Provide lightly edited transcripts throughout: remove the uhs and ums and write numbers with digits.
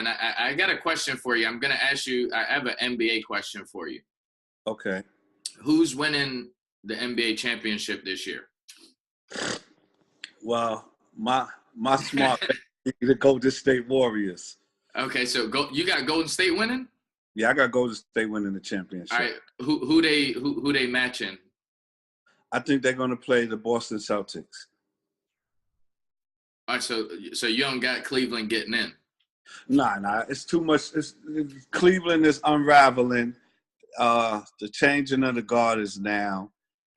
And I got a question for you. I'm going to ask you, I have an NBA question for you. Okay. Who's winning the NBA championship this year? Well, my smart bet is the Golden State Warriors. Okay, so you got Golden State winning? Yeah, I got Golden State winning the championship. All right, who they matching? I think they're going to play the Boston Celtics. All right, so you don't got Cleveland getting in? Nah, it's too much. Cleveland is unraveling. The changing of the guard is now,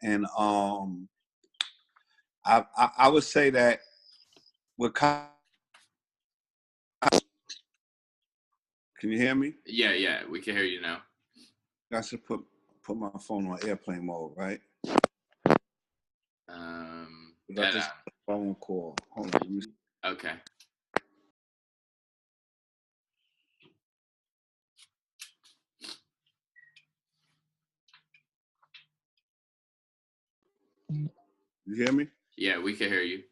and I would say that with. Can you hear me? Yeah, we can hear you now. I should put my phone on airplane mode, right? I just phone call. Hold on. Okay. You hear me? Yeah, we can hear you.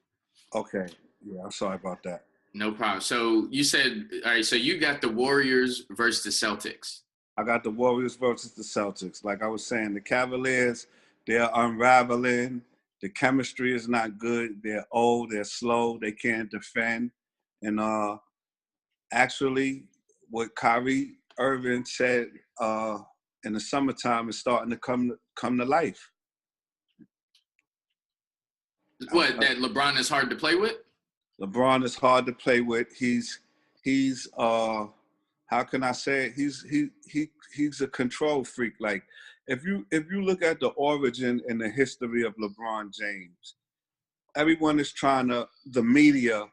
Okay. Yeah, I'm sorry about that. No problem. So you said, all right, so you got the Warriors versus the Celtics. I got the Warriors versus the Celtics. Like I was saying, the Cavaliers, they're unraveling. The chemistry is not good. They're old. They're slow. They can't defend. And actually, what Kyrie Irving said in the summertime is starting to come to life. What, that LeBron is hard to play with? LeBron is hard to play with. He's how can I say it? He's a control freak. Like if you look at the origin and the history of LeBron James, everyone is the media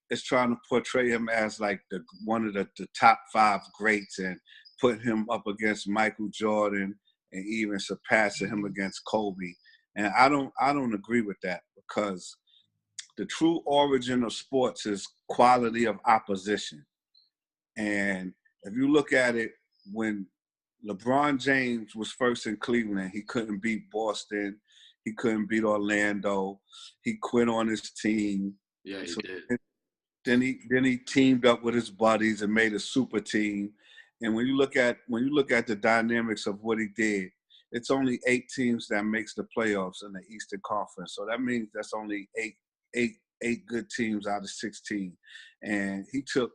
is trying to portray him as like one of the top 5 greats and put him up against Michael Jordan and even surpassing him against Kobe. And I don't agree with that, because the true origin of sports is quality of opposition. And if you look at it, when LeBron James was first in Cleveland, he couldn't beat Boston. He couldn't beat Orlando. He quit on his team. Yeah, he did. Then he teamed up with his buddies and made a super team. And when you look at the dynamics of what he did, it's only 8 teams that makes the playoffs in the Eastern Conference. So that means that's only eight good teams out of 16. And he took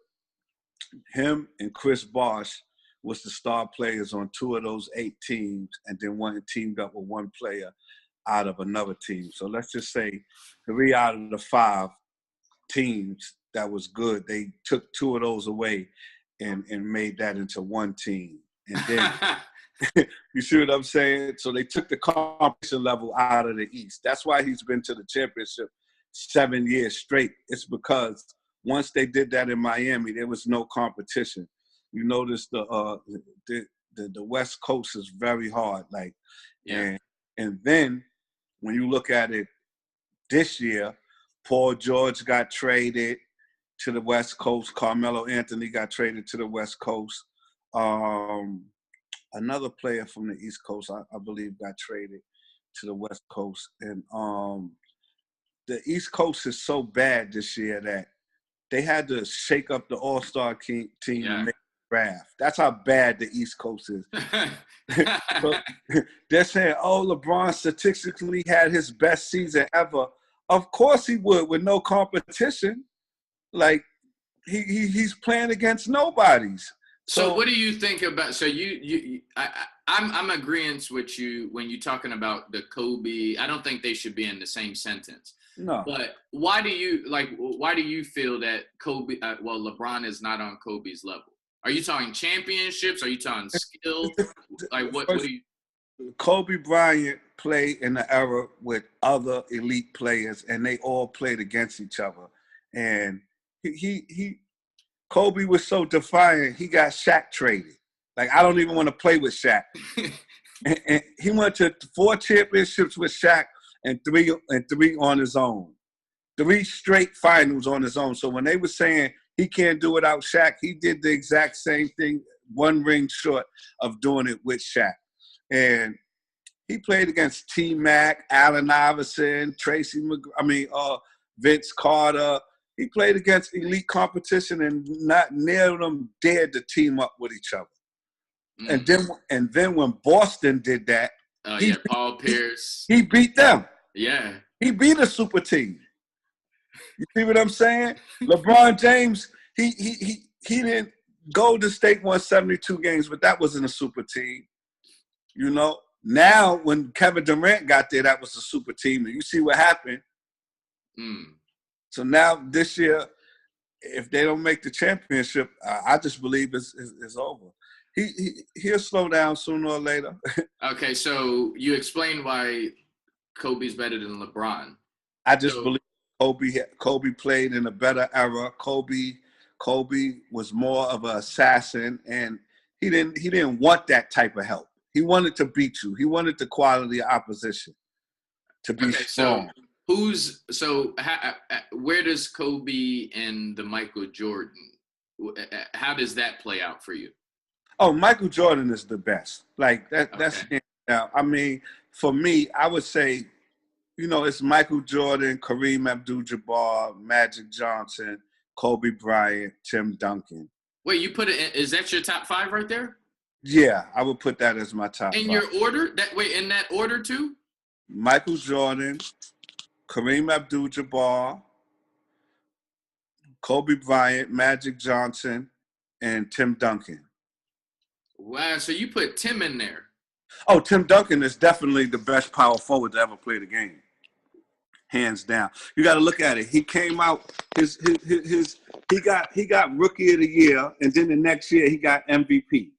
him and Chris Bosh was the star players on 2 of those 8 teams, and then one teamed up with one player out of another team. So let's just say 3 out of the 5 teams that was good, they took 2 of those away and made that into one team. And then you see what I'm saying? So they took the competition level out of the East. That's why he's been to the championship 7 years straight. It's because once they did that in Miami, there was no competition. You notice the West Coast is very hard. Like, yeah. And then when you look at it this year, Paul George got traded to the West Coast. Carmelo Anthony got traded to the West Coast. Another player from the East Coast, I believe, got traded to the West Coast. And the East Coast is so bad this year that they had to shake up the All-Star team and make the draft. That's how bad the East Coast is. So, they're saying, oh, LeBron statistically had his best season ever. Of course he would, with no competition. Like, he's playing against nobodies. So what do you think about? So I'm agreeing with you when you're talking about the Kobe. I don't think they should be in the same sentence. No. But why do you feel that Kobe? LeBron is not on Kobe's level. Are you talking championships? Are you talking skill? Like what do you? Kobe Bryant played in the era with other elite players, and they all played against each other. And Kobe was so defiant, he got Shaq traded. Like, I don't even want to play with Shaq. and he went to 4 championships with Shaq and three on his own. 3 straight finals on his own. So when they were saying he can't do it without Shaq, he did the exact same thing, 1 ring short of doing it with Shaq. And he played against T-Mac, Allen Iverson, Vince Carter, He played against elite competition, and not near them dared to team up with each other. And then when Boston did that, Paul Pierce. He beat them. Yeah. He beat a super team. You see what I'm saying? LeBron James, he didn't. Golden State won 72 games, but that wasn't a super team. You know, now when Kevin Durant got there, that was a super team. And you see what happened. So now this year, if they don't make the championship, I just believe it's over. He'll slow down sooner or later. Okay, so you explained why Kobe's better than LeBron. I just believe Kobe played in a better era. Kobe was more of an assassin, and he didn't want that type of help. He wanted to beat you. He wanted the quality opposition to be strong. So where does Kobe and the Michael Jordan? How does that play out for you? Oh, Michael Jordan is the best. Like that. Okay. That's I mean, for me, I would say, you know, it's Michael Jordan, Kareem Abdul-Jabbar, Magic Johnson, Kobe Bryant, Tim Duncan. Wait, you put it? Is that your top 5 right there? Yeah, I would put that as my top 5. In your order? In that order too? Michael Jordan, Kareem Abdul-Jabbar, Kobe Bryant, Magic Johnson, and Tim Duncan. Wow, so you put Tim in there. Oh, Tim Duncan is definitely the best power forward to ever play the game. Hands down. You got to look at it. He came out, he got Rookie of the Year, and then the next year he got MVP.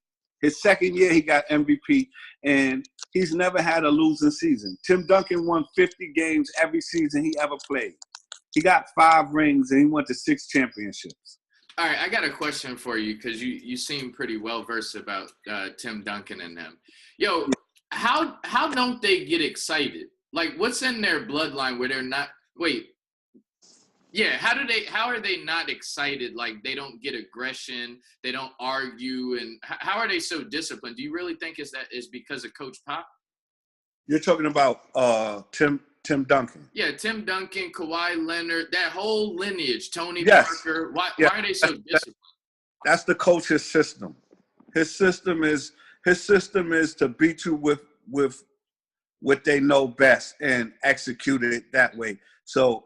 His second year he got MVP, and he's never had a losing season. Tim Duncan won 50 games every season he ever played. He got 5 rings, and he went to 6 championships. All right, I got a question for you because you seem pretty well versed about Tim Duncan and them. Yo, how don't they get excited? Like, what's in their bloodline where they're not? Wait, yeah. How are they not excited? Like, they don't get aggression, they don't argue, and how are they so disciplined? Do you really think is because of Coach Pop? You're talking about Tim Duncan. Yeah, Tim Duncan, Kawhi Leonard, that whole lineage, Tony Parker. Why are they so disciplined? That's the coach's system. His system is to beat you with what they know best and execute it that way. So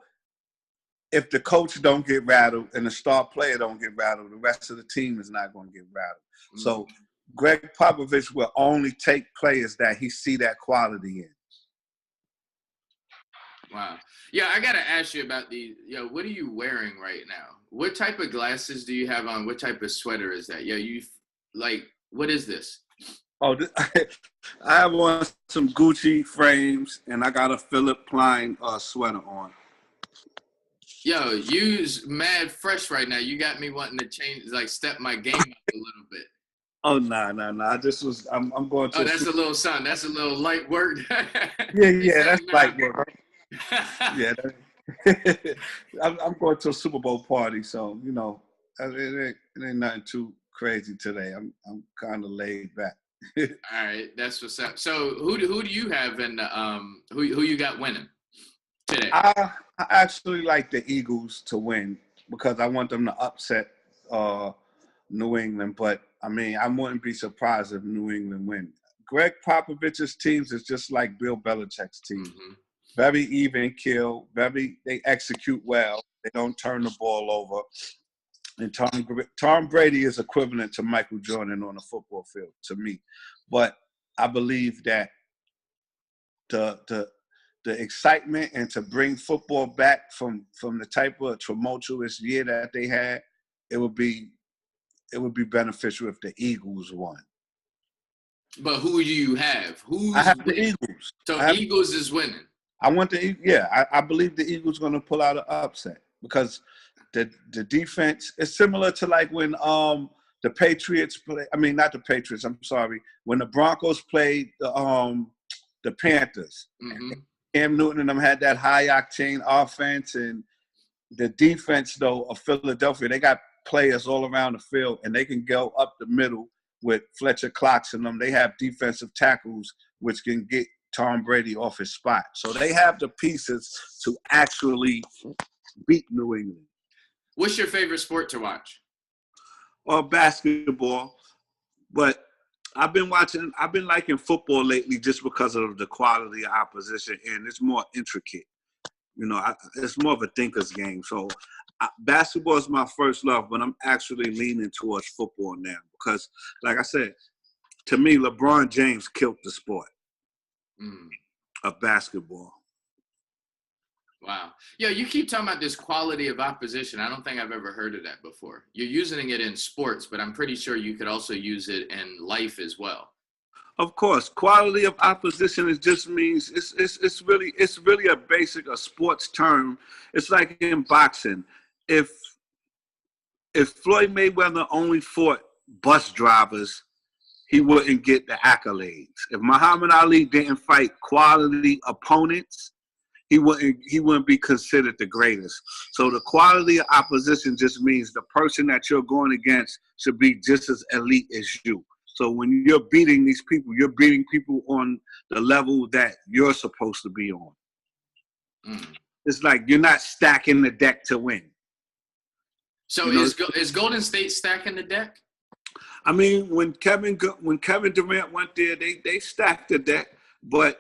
if the coach don't get rattled and the star player don't get rattled, the rest of the team is not going to get rattled. Mm-hmm. So Gregg Popovich will only take players that he see that quality in. Wow. Yeah, I got to ask you about what are you wearing right now? What type of glasses do you have on? What type of sweater is that? What is this? Oh, I have on some Gucci frames, and I got a Philip Klein sweater on. Yo, you's mad fresh right now. You got me wanting to change, step my game up a little bit. Oh, nah. I'm going to. Oh, that's a little something. That's a little light work. Yeah, that's light work. Yeah. I'm going to a Super Bowl party, so, you know, it ain't nothing too crazy today. I'm kind of laid back. All right, that's what's up. So who do you have in the who you got winning today? I actually like the Eagles to win because I want them to upset New England, but I mean I wouldn't be surprised if New England win. Gregg Popovich's teams is just like Bill Belichick's team. Mm-hmm. Very even kill, they execute well. They don't turn the ball over. And Tom Brady is equivalent to Michael Jordan on the football field to me. But I believe that the excitement and to bring football back from the type of tumultuous year that they had, it would be beneficial if the Eagles won. But who do you have? I have the Eagles. So Eagles is winning. I believe the Eagles going to pull out an upset because the defense is similar to like when the Patriots play. I mean, not the Patriots. I'm sorry. When the Broncos played the Panthers, mm-hmm. Cam Newton and them had that high octane offense, and the defense though of Philadelphia, they got players all around the field, and they can go up the middle with Fletcher Cox and them. They have defensive tackles which can get Tom Brady off his spot. So they have the pieces to actually beat New England. What's your favorite sport to watch? Or basketball. But I've been liking football lately just because of the quality of opposition, and it's more intricate. It's more of a thinker's game. So basketball is my first love, but I'm actually leaning towards football now because, like I said, to me, LeBron James killed the sport of basketball. Wow. Yeah, you keep talking about this quality of opposition. I don't think I've ever heard of that before. You're using it in sports, but I'm pretty sure you could also use it in life as well. Of course, quality of opposition just means it's really a sports term. It's like in boxing. If Floyd Mayweather only fought bus drivers, he wouldn't get the accolades. If Muhammad Ali didn't fight quality opponents, he wouldn't be considered the greatest. So the quality of opposition just means the person that you're going against should be just as elite as you. So when you're beating these people, you're beating people on the level that you're supposed to be on. It's like you're not stacking the deck to win. So is Golden State stacking the deck? I mean, when Kevin Durant went there, they stacked the deck, but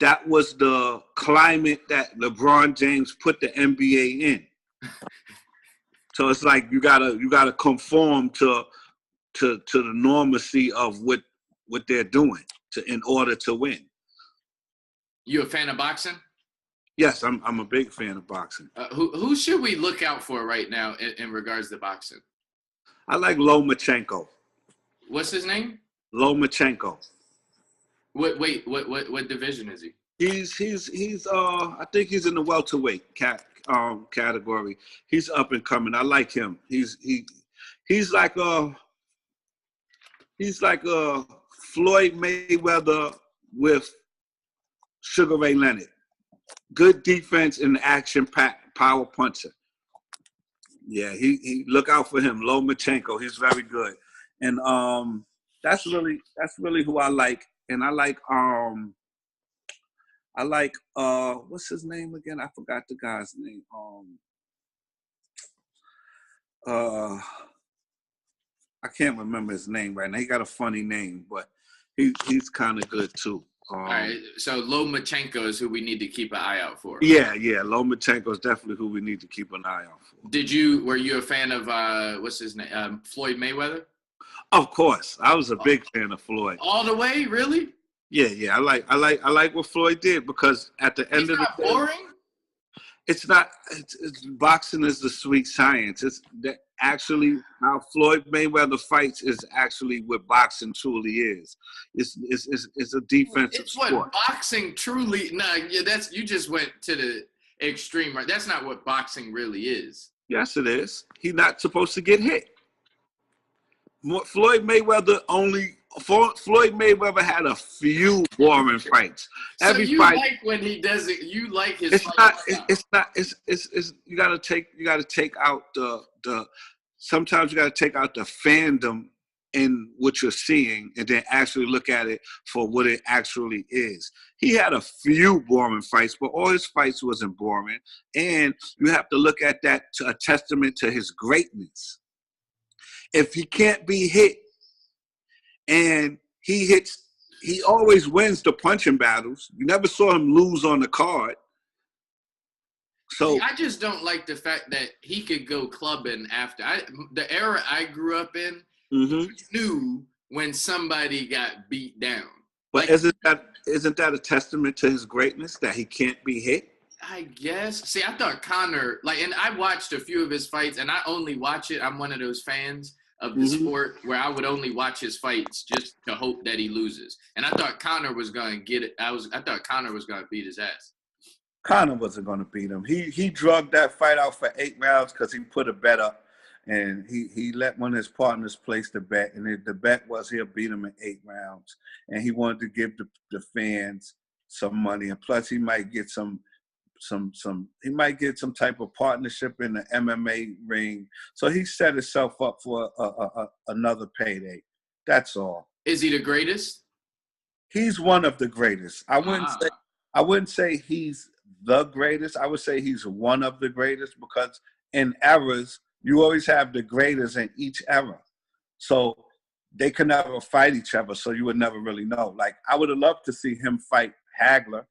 that was the climate that LeBron James put the NBA in. So it's like you gotta conform to the normacy of what they're doing in order to win. You a fan of boxing? Yes, I'm a big fan of boxing. Who should we look out for right now in regards to boxing? I like Lomachenko. What's his name? Lomachenko. What division is he? He's I think he's in the welterweight category. He's up and coming. I like him. He's like a Floyd Mayweather with Sugar Ray Leonard. Good defense and action power puncher. Yeah, he look out for him. Lomachenko. He's very good. And that's really who I like. And I like what's his name again? I forgot the guy's name. I can't remember his name right now. He got a funny name, but he's kind of good too. All right, so Lomachenko is who we need to keep an eye out for. Yeah, Lomachenko is definitely who we need to keep an eye out for. Were you a fan of what's his name? Floyd Mayweather? Of course, I was a big fan of Floyd. All the way, really? Yeah. I like what Floyd did because at the end of the day, boring. It's not. It's boxing is the sweet science. It's that actually how Floyd Mayweather fights is actually what boxing truly is. It's a defensive sport. What boxing truly? You just went to the extreme. Right? That's not what boxing really is. Yes, it is. He's not supposed to get hit. Floyd Mayweather had a few boring fights. So you fight, like when he does it. You like his. It's not. You gotta take out the. Sometimes you gotta take out the fandom in what you're seeing, and then actually look at it for what it actually is. He had a few boring fights, but all his fights wasn't boring, and you have to look at that to a testament to his greatness. If he can't be hit, and he always wins the punching battles. You never saw him lose on the card. So I just don't like the fact that he could go clubbing after. The era I grew up in, you knew when somebody got beat down. But isn't that a testament to his greatness that he can't be hit? I guess. See, I thought Conor, and I watched a few of his fights, and I only watch it. I'm one of those fans of the sport where I would only watch his fights just to hope that he loses. And I thought Conor was going to get it. I thought Conor was going to beat his ass. Conor wasn't going to beat him. He drugged that fight out for 8 rounds because he put a bet up, and he let one of his partners place the bet, and the bet was he'll beat him in 8 rounds, and he wanted to give the fans some money, and plus he might get some type of partnership in the MMA ring. So he set himself up for another payday. That's all. Is he the greatest? He's one of the greatest. I wouldn't say he's the greatest. I would say he's one of the greatest because in eras You always have the greatest in each era. So they could never fight each other, so you would never really know. Like, I would have loved to see him fight Hagler.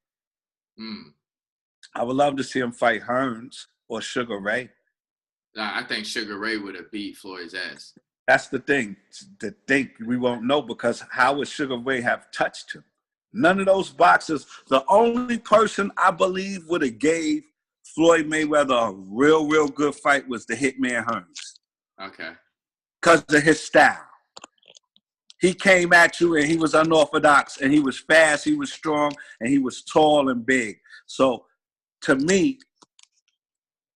I would love to see him fight Hearns or Sugar Ray. I think Sugar Ray would have beat Floyd's ass. That's the thing. The thing we won't know, because how would Sugar Ray have touched him? None of those boxers. The only person I believe would have gave Floyd Mayweather a real, real good fight was the Hitman Hearns. Okay. Because of his style. He came at you and he was unorthodox and he was fast, he was strong, and he was tall and big. So to me,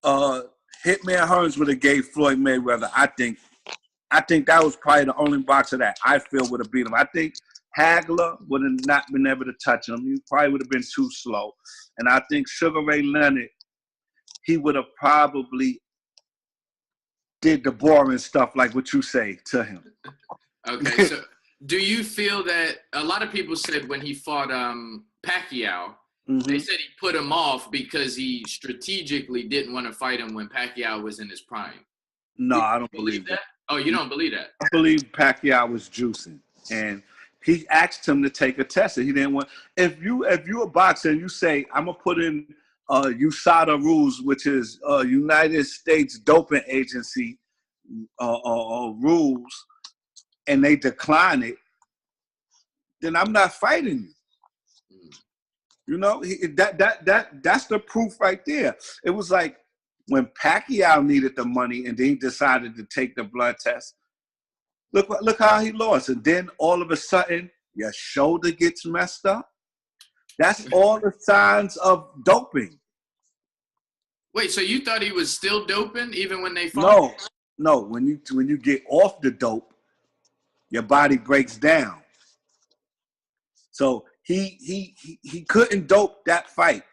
Hitman Hearns would have gave Floyd Mayweather, I think that was probably the only boxer that I feel would have beat him. I think Hagler would have not been able to touch him. He probably would have been too slow. And I think Sugar Ray Leonard, he would have probably did the boring stuff like what you say to him. Okay, so do you feel that a lot of people said when he fought Pacquiao, they said he put him off because he strategically didn't want to fight him when Pacquiao was in his prime? No, I don't believe that. Oh, you don't believe that? I believe Pacquiao was juicing, and he asked him to take a test, and he didn't want. If you're a boxer and you say, I'm gonna put in USADA rules, which is United States Doping Agency rules, and they decline it, then I'm not fighting you. You know, that's the proof right there. It was like when Pacquiao needed the money and then he decided to take the blood test. Look how he lost. And then all of a sudden, your shoulder gets messed up. That's all the signs of doping. Wait, so you thought he was still doping even when they fought? No. When you get off the dope, your body breaks down. So he couldn't dope that fight,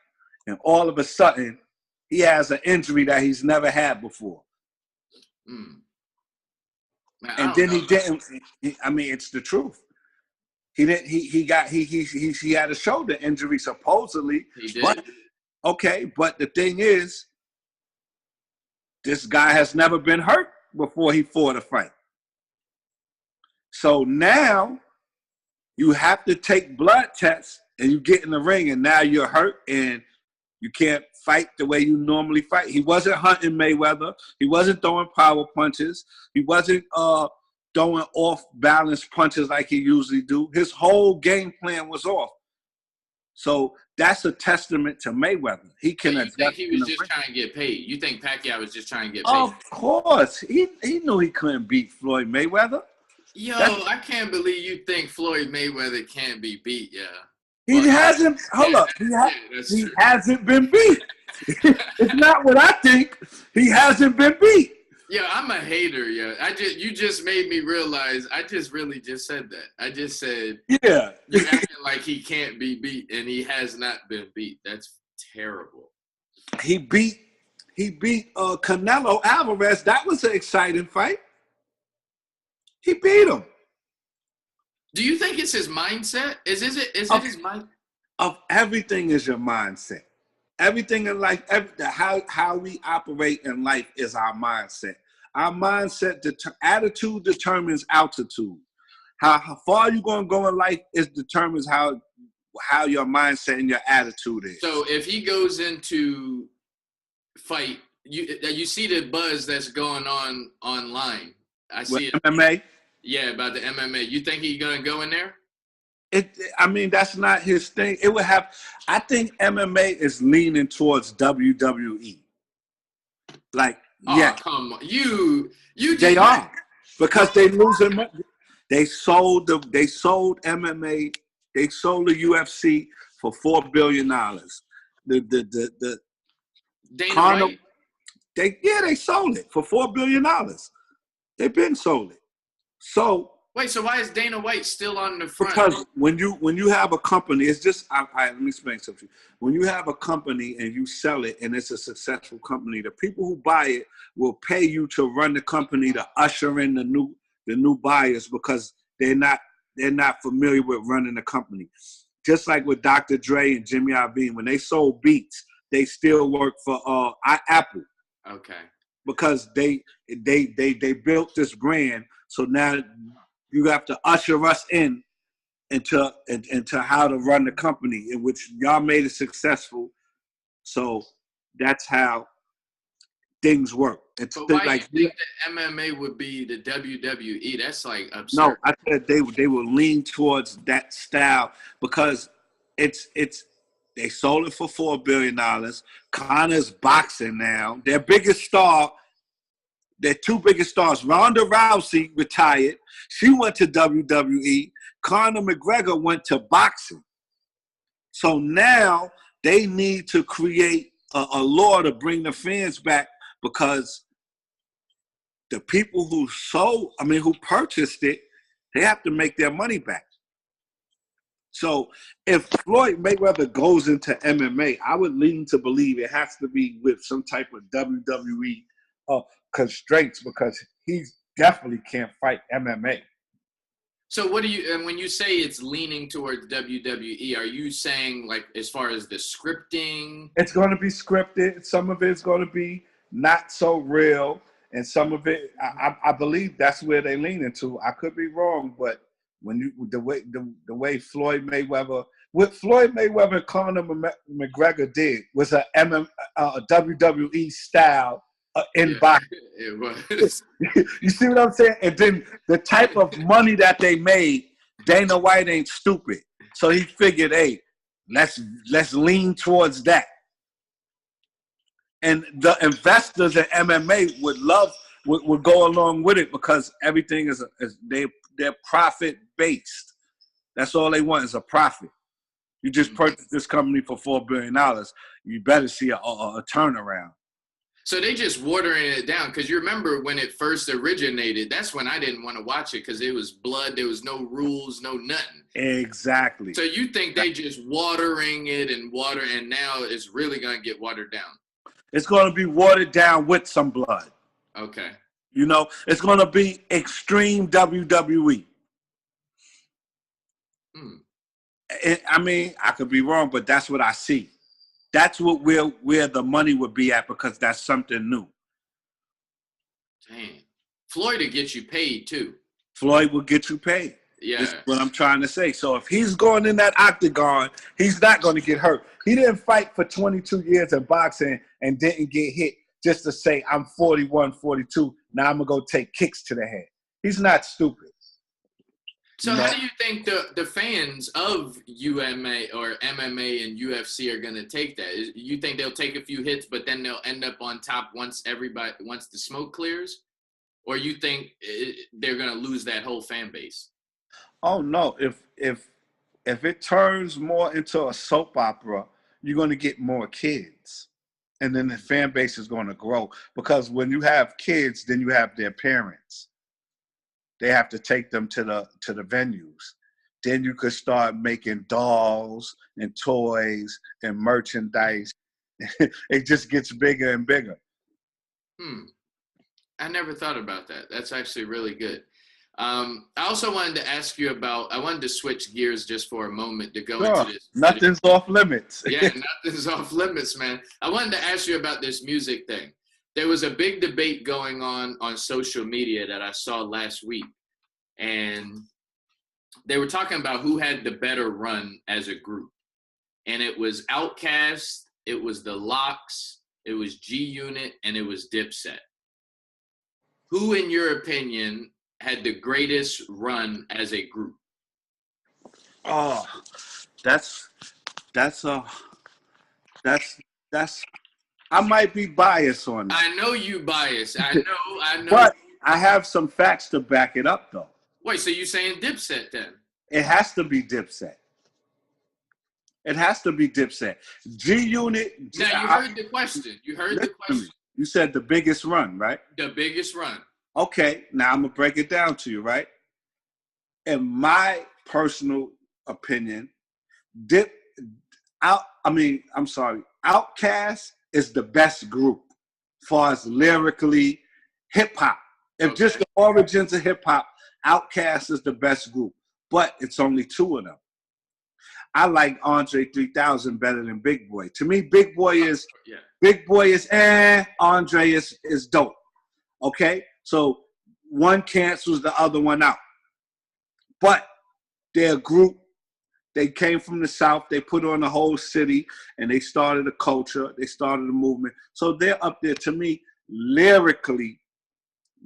and all of a sudden he has an injury that he's never had before. Man, and then he didn't. I mean, it's the truth. He didn't. He had a shoulder injury supposedly. He did. But, okay, but the thing is, this guy has never been hurt before he fought a fight. So now you have to take blood tests, and you get in the ring, and now you're hurt, and you can't fight the way you normally fight. He wasn't hunting Mayweather. He wasn't throwing power punches. He wasn't throwing off-balance punches like he usually do. His whole game plan was off. So that's a testament to Mayweather. He can. So you think he was just trying to get paid? You think Pacquiao was just trying to get paid? Of course. He knew he couldn't beat Floyd Mayweather. Yo, I can't believe you think Floyd Mayweather can't be beat, yeah. He hasn't. Hold up. He hasn't been beat. It's not what I think. He hasn't been beat. Yeah, I'm a hater. Yeah, you just made me realize. I just really just said that. I just said. Yeah. You're acting like he can't be beat, and he has not been beat. That's terrible. He beat Canelo Alvarez. That was an exciting fight. He beat him. Do you think it's his mindset? Is it his mind? Of everything is your mindset. Everything in life, how we operate in life is our mindset. Our mindset, attitude determines altitude. How far you're going to go in life determines how your mindset and your attitude is. So if he goes into fight, you see the buzz that's going on online. I see it. MMA? Yeah, about the MMA. You think he's going to go in there? I mean, that's not his thing. It would have. I think MMA is leaning towards WWE. Like, yeah, come on, you. They are, because they losing money. They sold MMA. They sold the UFC for $4 billion. The Dana Conor, White? they sold it for $4 billion. They've been sold it. So. Wait, so why is Dana White still on the front? Because when you have a company, it's just let me explain something. When you have a company and you sell it and it's a successful company, the people who buy it will pay you to run the company to usher in the new buyers, because they're not familiar with running the company. Just like with Dr. Dre and Jimmy Iovine, when they sold Beats, they still work for Apple. Okay. because they built this brand. So now you have to usher us into how to run the company, in which y'all made it successful. So that's how things work. It's But why like, do you think the MMA would be the WWE? That's like absurd. no, I said they will lean towards that style because it's they sold it for $4 billion. Connor's boxing now. Their biggest star, their two biggest stars, Ronda Rousey retired. She went to WWE. Conor McGregor went to boxing. So now they need to create a law to bring the fans back, because the people who purchased it, they have to make their money back. So if Floyd Mayweather goes into MMA, I would lean to believe it has to be with some type of WWE constraints, because he definitely can't fight MMA. So what do you, and when you say it's leaning towards WWE, are you saying like as far as the scripting? It's going to be scripted. Some of it's going to be not so real, and some of it, I believe that's where they lean into. I could be wrong, but when the way Floyd Mayweather, what Floyd Mayweather and Conor McGregor did was a WWE style in boxing. It was. You see what I'm saying? And then the type of money that they made, Dana White ain't stupid, so he figured, hey, let's lean towards that. And the investors in MMA would go along with it, because everything is they're profit based. That's all they want is a profit. You just purchased this company for $4 billion. You better see a turnaround. So they just watering it down, because you remember when it first originated, that's when I didn't want to watch it, because it was blood, there was no rules, no nothing. Exactly. So you think they just watering it and now it's really going to get watered down? It's going to be watered down with some blood. Okay. You know, it's going to be extreme WWE. I mean, I could be wrong, but that's what I see. That's what where the money would be at, because that's something new. Damn. Floyd will get you paid too. Floyd will get you paid. Yeah. This is what I'm trying to say. So if he's going in that octagon, he's not going to get hurt. He didn't fight for 22 years in boxing and didn't get hit just to say, I'm 41, 42. Now I'm going to go take kicks to the head. He's not stupid. So how do you think the fans of UMA or MMA and UFC are going to take that? You think they'll take a few hits, but then they'll end up on top once the smoke clears? Or you think they're going to lose that whole fan base? Oh, no. If it turns more into a soap opera, you're going to get more kids. And then the fan base is going to grow. Because when you have kids, then you have their parents. They have to take them to the venues. Then you could start making dolls and toys and merchandise. It just gets bigger and bigger. I never thought about that. That's actually really good. I also wanted to ask you about, I wanted to switch gears just for a moment to go into this. Nothing's off limits. Yeah, nothing's off limits, man. I wanted to ask you about this music thing. There was a big debate going on social media that I saw last week, and they were talking about who had the better run as a group. And it was Outkast, it was the Lox, it was G-Unit, and it was Dipset. Who, in your opinion, had the greatest run as a group? Oh, that's I might be biased on that. I know you biased. I know. But I have some facts to back it up, though. Wait, so you saying Dipset then? It has to be Dipset. It has to be Dipset. G-Unit. Now, you heard the question. You said the biggest run, right? The biggest run. Okay, now I'm going to break it down to you, right? In my personal opinion, Outkast is the best group as far as lyrically hip-hop. If just the origins of hip-hop, Outkast is the best group. But it's only two of them. I like Andre 3000 better than Big Boy. To me, Big Boy is Andre is dope. Okay? So one cancels the other one out. But they're a group. They came from the South. They put on the whole city, and they started a culture. They started a movement. So they're up there. To me, lyrically,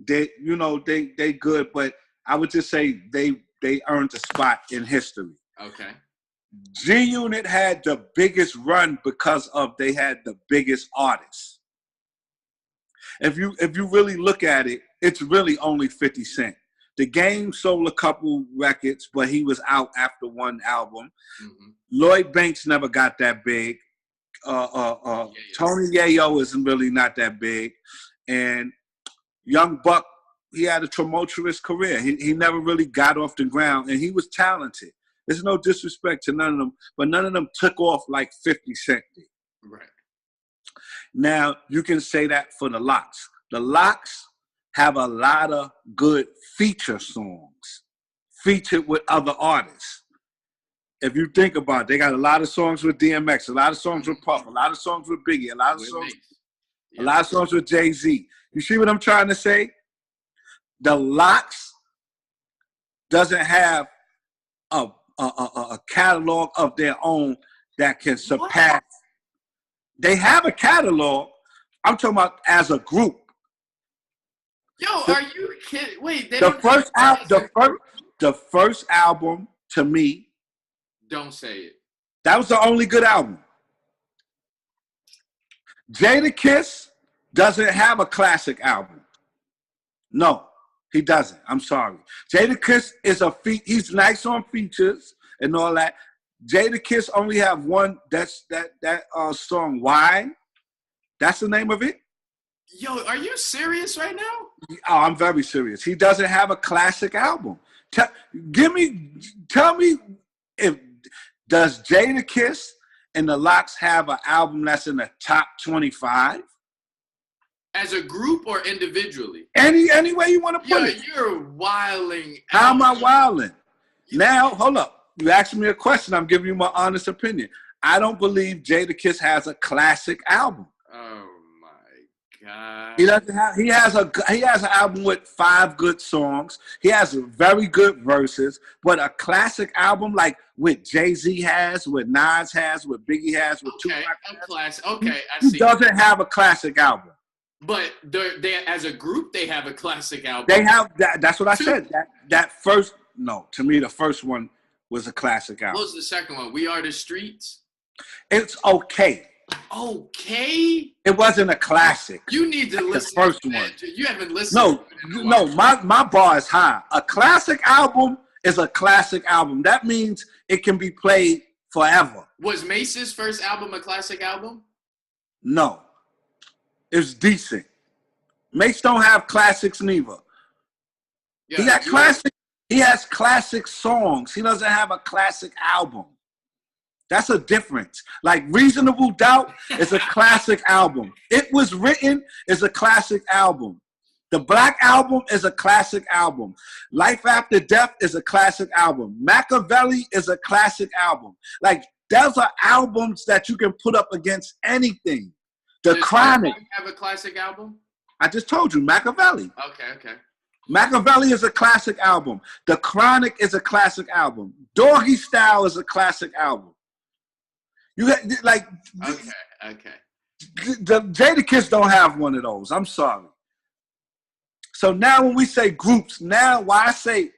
they good. But I would just say they earned a spot in history. Okay. G-Unit had the biggest run because they had the biggest artists. If you really look at it, it's really only 50 Cent. The Game sold a couple records, but he was out after one album. Mm-hmm. Lloyd Banks never got that big. Tony Yayo isn't really not that big. And Young Buck, he had a tumultuous career. He never really got off the ground, and he was talented. There's no disrespect to none of them, but none of them took off like 50 Cent did. Right. Now, you can say that for the Lox. The Lox have a lot of good feature songs, featured with other artists. If you think about it, they got a lot of songs with DMX, a lot of songs with Puff, a lot of songs with Biggie, a lot of songs with Jay-Z. You see what I'm trying to say? The Lox doesn't have a catalog of their own that can surpass. What? They have a catalog. I'm talking about as a group. Yo, are you kidding? Wait, the first album to me. Don't say it. That was the only good album. Jadakiss doesn't have a classic album. No, he doesn't. I'm sorry. Jadakiss is he's nice on features and all that. Jadakiss only have one. That's that song. Why? That's the name of it. Yo, are you serious right now? Oh, I'm very serious. He doesn't have a classic album. Tell me if does Jadakiss and the Lox have an album that's in the top 25? As a group or individually? Any way you want to put it. You're wilding. How am I wilding? Now, hold up. You asked me a question. I'm giving you my honest opinion. I don't believe Jadakiss has a classic album. Oh my God. He doesn't have. He has an album with 5 good songs. He has very good verses. But a classic album like what Jay-Z has, what Nas has, what Biggie has, what Tupac has. Okay, I see. He doesn't have a classic album. But they as a group, they have a classic album. They have that. That's what I said. That first. No, to me, the first one was a classic album. What was the second one? We Are the Streets? It's okay. Okay? It wasn't a classic. You need to listen the first to one. That. You haven't listened to it. No, my bar is high. A classic album is a classic album. That means it can be played forever. Was Mace's first album a classic album? No. It's decent. Mace don't have classics neither. Yeah, he has classic songs. He doesn't have a classic album. That's a difference. Like Reasonable Doubt is a classic album. It Was Written is a classic album. The Black Album is a classic album. Life After Death is a classic album. Machiavelli is a classic album. Like, those are albums that you can put up against anything. The Chronic. Have a classic album? I just told you, Machiavelli. Okay. Machiavelli is a classic album. The Chronic is a classic album. Doggy Style is a classic album. You like. Okay. The Jadakiss don't have one of those. I'm sorry. So now when we say groups, now why I say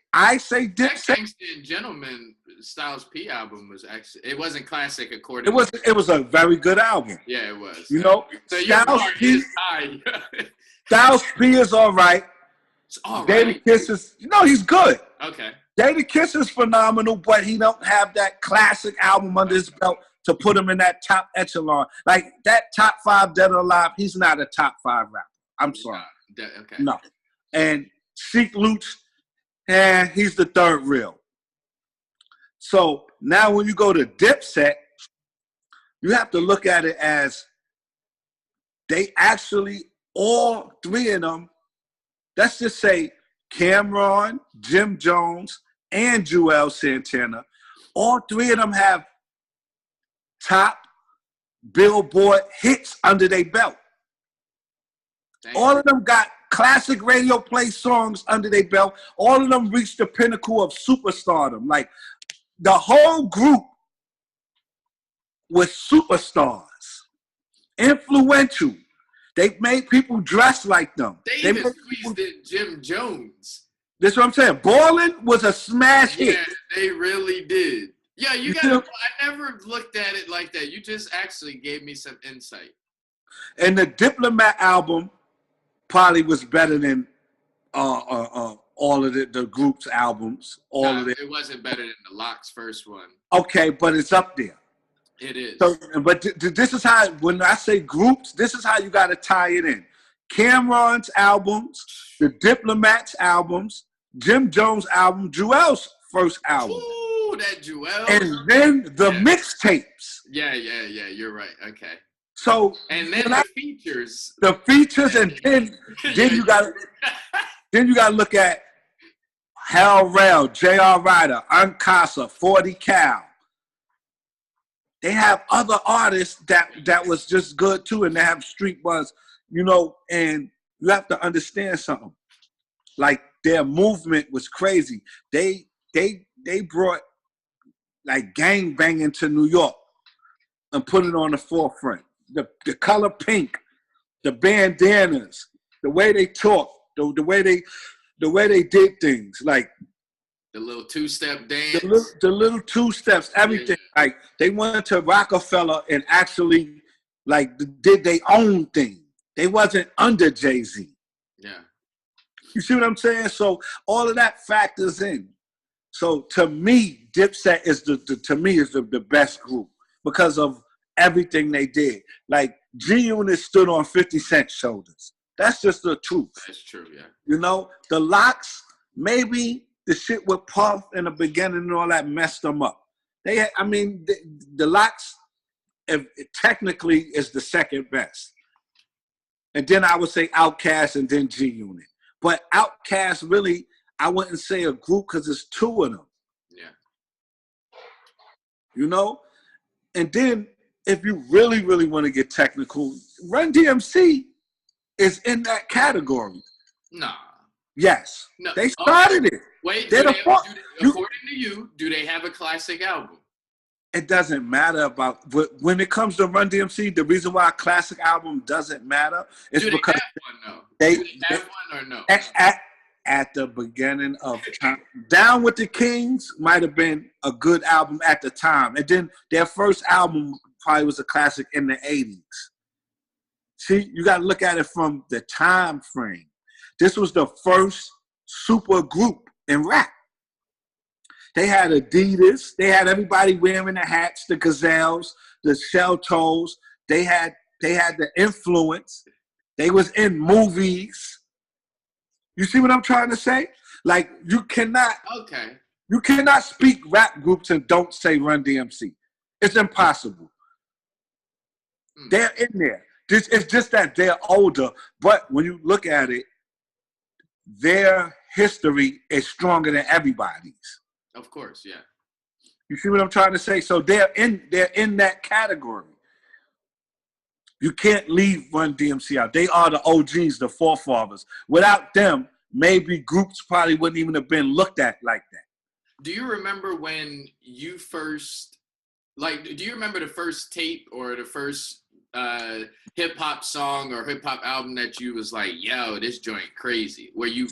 Dipset. Gangsta and Gentleman Styles P album was actually, it wasn't classic according It was a very good album. Yeah, it was. You know, so Styles P is high. Styles P is all right. It's all right. Jadakiss is, he's good. Okay. Jadakiss is phenomenal, but he don't have that classic album under his belt to put him in that top echelon. Like that top 5 Dead or Alive, he's not a top 5 rapper. I'm sorry. Okay. No. And Sheek Louch, he's the third real. So now when you go to Dipset, you have to look at it as they actually, all 3 of them, let's just say Cameron, Jim Jones, and Joel Santana, all 3 of them have top Billboard hits under their belt. Damn. All of them got classic radio play songs under their belt. All of them reached the pinnacle of superstardom. Like, the whole group was superstars, influential. They made people dress like them. They even squeezed in Jim Jones. That's what I'm saying. Ballin' was a smash hit. Yeah, they really did. Yeah, you got. I never looked at it like that. You just actually gave me some insight. And the Diplomat album probably was better than all of the group's albums. It wasn't better than the Lock's first one. Okay, but it's up there. It is. So, but this is how, when I say groups, this is how you got to tie it in. Cameron's albums, the Diplomats albums, Jim Jones' album, Jewel's first album. Ooh, that Jewel. And then the mixtapes. Yeah, you're right. Okay. So and then the features. The features, and then you got to look at Hal Rell, J.R. Ryder, Uncasa, 40 Cal. They have other artists that was just good too, and they have street buzz, you know. And you have to understand something. Like, their movement was crazy. They brought like gang banging to New York and put it on the forefront. The color pink, the bandanas, the way they talk, the way they did things, like the little two-step dance, the little two steps, everything. Yeah. Like, they went to Rockefeller and actually like did their own thing. They wasn't under Jay-Z. Yeah. You see what I'm saying? So all of that factors in. So to me, Dipset is the best group because of everything they did. Like, G-Unit stood on 50 Cent's shoulders. That's just the truth. That's true, yeah. You know, the Locks, maybe the shit with Puff in the beginning and all that messed them up. The Locks technically is the second best. And then I would say Outkast and then G-Unit. But Outkast, really, I wouldn't say a group because it's two of them. Yeah. You know? And then, if you really, really want to get technical, Run DMC is in that category. Nah. Yes. No. They started it. Wait, according to you, do they have a classic album? It doesn't matter about when it comes to Run DMC. The reason why a classic album doesn't matter is because they have one or no? At the beginning of time, Down with the Kings might have been a good album at the time, and then their first album probably was a classic in the 80s. See, you got to look at it from the time frame. This was the first super group in rap. They had Adidas. They had everybody wearing the hats, the gazelles, the shell toes. They had the influence. They was in movies. You see what I'm trying to say? Like, you cannot speak rap groups and don't say Run DMC. It's impossible. They're in there. It's just that they're older, but when you look at it, their history is stronger than everybody's. Of course, yeah. You see what I'm trying to say? So they're in that category. You can't leave Run DMC out. They are the OGs, the forefathers. Without them, maybe groups probably wouldn't even have been looked at like that. Do you remember when you first, do you remember the first tape or the first hip-hop song or hip-hop album that you was like, yo, this joint crazy? Where you...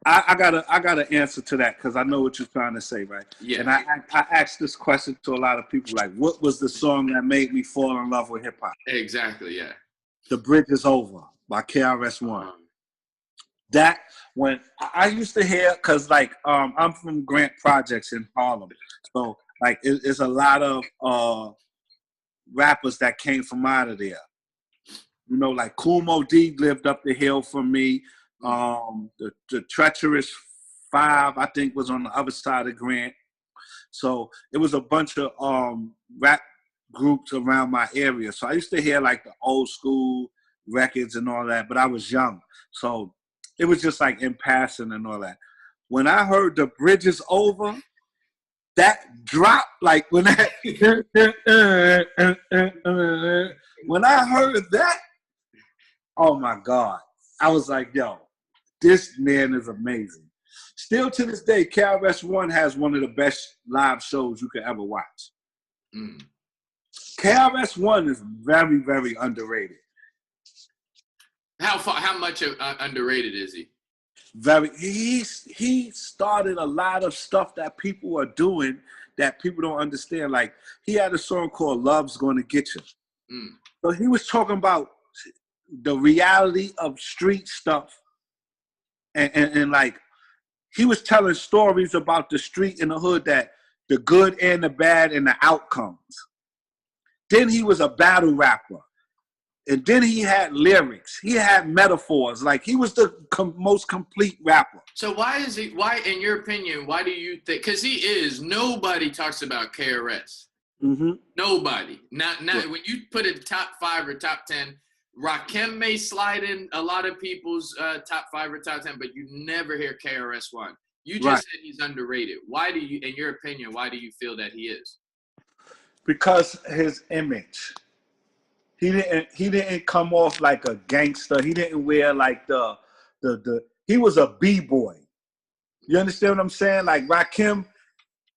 I got an answer to that because I know what you're trying to say, right? Yeah. And I asked this question to a lot of people, like, what was the song that made me fall in love with hip-hop? Exactly, yeah. The Bridge Is Over by KRS-One. That, when I used to hear, because, like, I'm from Grant Projects in Harlem. So, like, it's a lot of rappers that came from out of there. You know, like Kumo D lived up the hill from me. The Treacherous Five, I think, was on the other side of Grant. So it was a bunch of rap groups around my area. So I used to hear like the old school records and all that, but I was young. So it was just like in passing and all that. When I heard The Bridge Is Over, that drop, like when that, when I heard that, oh my God. I was like, yo, this man is amazing. Still to this day, KRS-One has one of the best live shows you could ever watch. KRS-One is very, very underrated. How much underrated is he? Very. He started a lot of stuff that people are doing that people don't understand. Like, he had a song called Love's Gonna Get You. So he was talking about the reality of street stuff. And like, he was telling stories about the street in the hood, that the good and the bad and the outcomes. Then he was a battle rapper. And then he had lyrics. He had metaphors. Like, he was the most complete rapper. So why, in your opinion, why do you think, because nobody talks about KRS. Nobody. Not when you put it top 5 or top 10, Rakim may slide in a lot of people's top 5 or top 10, but you never hear KRS-One. You just said he's underrated. Why do you, in your opinion, why do you feel that he is? Because his image. He didn't come off like a gangster. He didn't wear like he was a B-boy. You understand what I'm saying? Like Rakim,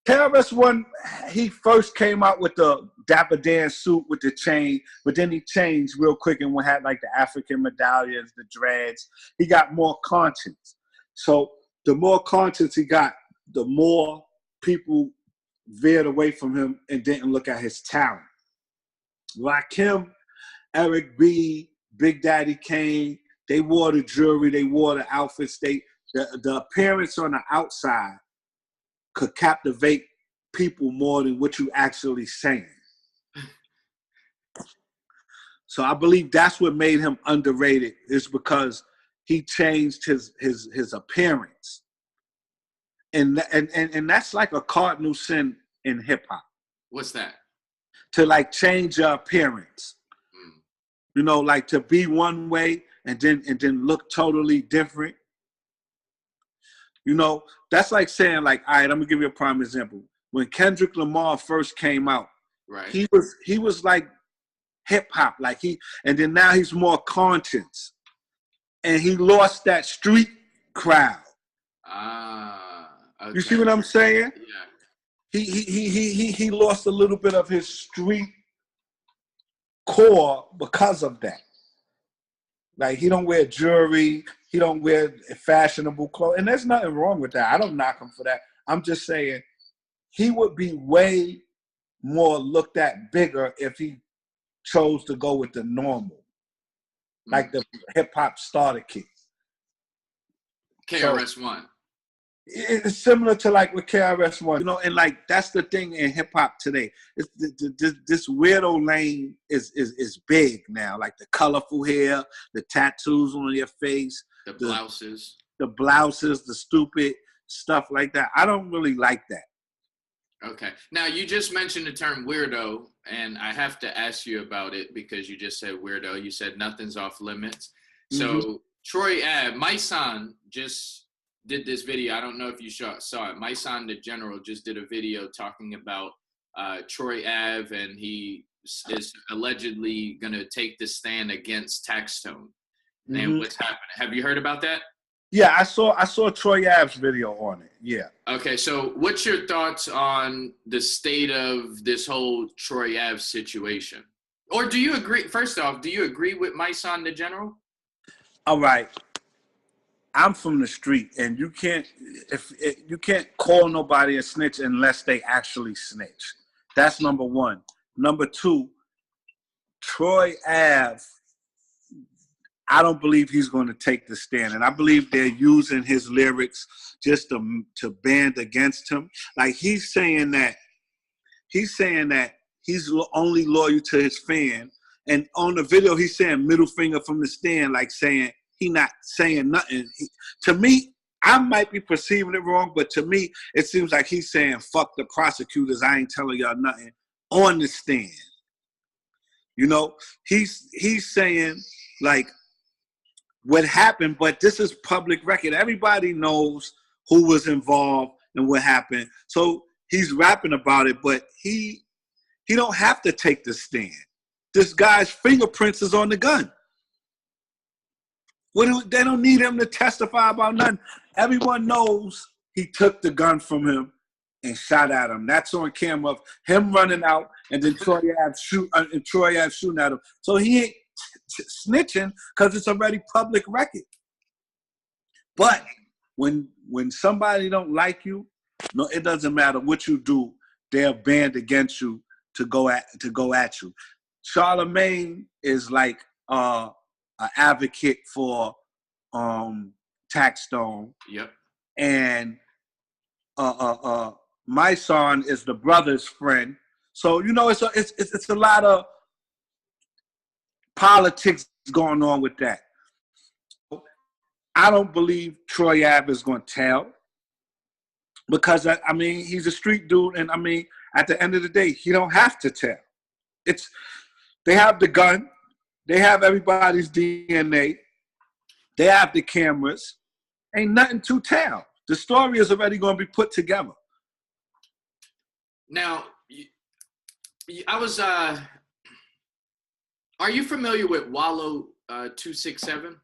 KRS-One, he first came out with the Dapper Dan suit with the chain, but then he changed real quick and had like the African medallions, the dreads. He got more conscious. So the more conscious he got, the more people veered away from him and didn't look at his talent. Rakim, Eric B., Big Daddy Kane, they wore the jewelry, they wore the outfits. The appearance on the outside could captivate people more than what you actually saying. So I believe that's what made him underrated, is because he changed his appearance. And that's like a cardinal sin in hip hop. What's that? To like change your appearance. You know, like to be one way and then look totally different. You know, that's like saying, like, all right, I'm gonna give you a prime example. When Kendrick Lamar first came out, right, he was like hip hop, like and then now he's more conscious, and he lost that street crowd. Okay. You see what I'm saying? Yeah. He lost a little bit of his street core because of that. Like, he don't wear jewelry, he don't wear fashionable clothes, and there's nothing wrong with that. I don't knock him for that. I'm just saying he would be way more looked at bigger if he chose to go with the normal, like the hip hop starter kit. KRS-One. It's similar to like with KRS-One, you know, and like that's the thing in hip hop today. It's this weirdo lane is big now, like the colorful hair, the tattoos on your face, the blouses, the stupid stuff like that. I don't really like that. Okay. Now, you just mentioned the term weirdo, and I have to ask you about it because you just said weirdo. You said nothing's off limits. So Troy Ave, my son just did this video. I don't know if you saw it. My son, the general, just did a video talking about Troy Ave, and he is allegedly going to take the stand against Taxstone. And what's happening? Have you heard about that? Yeah, I saw Troy Ave's video on it. Yeah. Okay, so what's your thoughts on the state of this whole Troy Ave situation? Or do you agree? First off, do you agree with my son, the general? All right. I'm from the street, and you can't call nobody a snitch unless they actually snitch. That's number one. Number two, Troy Ave, I don't believe he's going to take the stand, and I believe they're using his lyrics just to band against him. Like, he's saying that he's only loyal to his fan, and on the video he's saying middle finger from the stand, like saying he not saying nothing. To me, I might be perceiving it wrong, but to me, it seems like he's saying, fuck the prosecutors, I ain't telling y'all nothing on the stand. You know, he's saying, like, what happened, but this is public record. Everybody knows who was involved and what happened. So he's rapping about it, but he don't have to take the stand. This guy's fingerprints is on the gun. They don't need him to testify about nothing. Everyone knows he took the gun from him and shot at him. That's on camera of him running out and then Troy Ave shooting at him. So he ain't snitching because it's already public record. But when somebody don't like you, no, it doesn't matter what you do. They're banned against you to go at you. Charlemagne is like an advocate for Taxstone. Yep. And my son is the brother's friend. So it's a lot of politics going on with that. I don't believe Troy Ave is going to tell because I mean he's a street dude, and I mean at the end of the day he don't have to tell. They have the gun, they have everybody's DNA, they have the cameras. Ain't nothing to tell. The story is already going to be put together. Now, are you familiar with Wallow 267?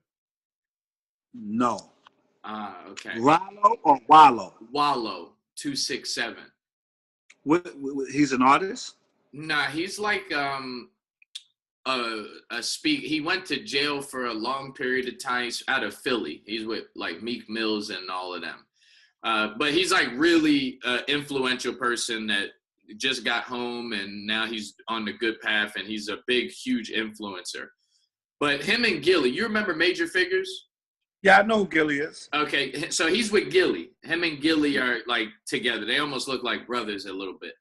No. Okay. Rollo or Wallow? Wallow 267. He's an artist? Nah, he's like he went to jail for a long period of time. He's out of Philly. He's with like Meek Mills and all of them. But he's like really influential person that just got home and now he's on the good path and he's a big, huge influencer. But him and Gilly, you remember Major Figures? Yeah, I know who Gilly is. Okay, so he's with Gilly. Him and Gilly are like together. They almost look like brothers a little bit.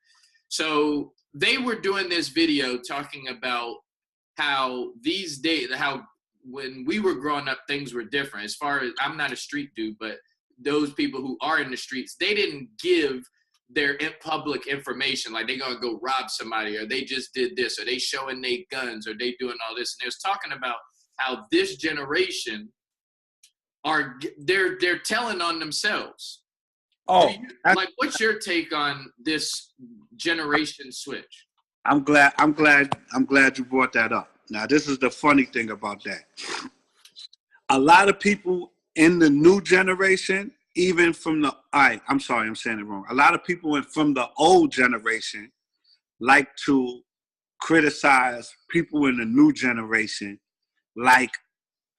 So they were doing this video talking about how these days, how when we were growing up, things were different. As far as, I'm not a street dude, but those people who are in the streets, they didn't give their public information, like they gonna go rob somebody, or they just did this, or they showing their guns, or they doing all this. And they was talking about how this generation they're telling on themselves. Oh, like what's your take on this generation switch? I'm glad you brought that up. Now, this is the funny thing about that. A lot of people in the new generation, even from the, I'm sorry, I'm saying it wrong. A lot of people from the old generation like to criticize people in the new generation like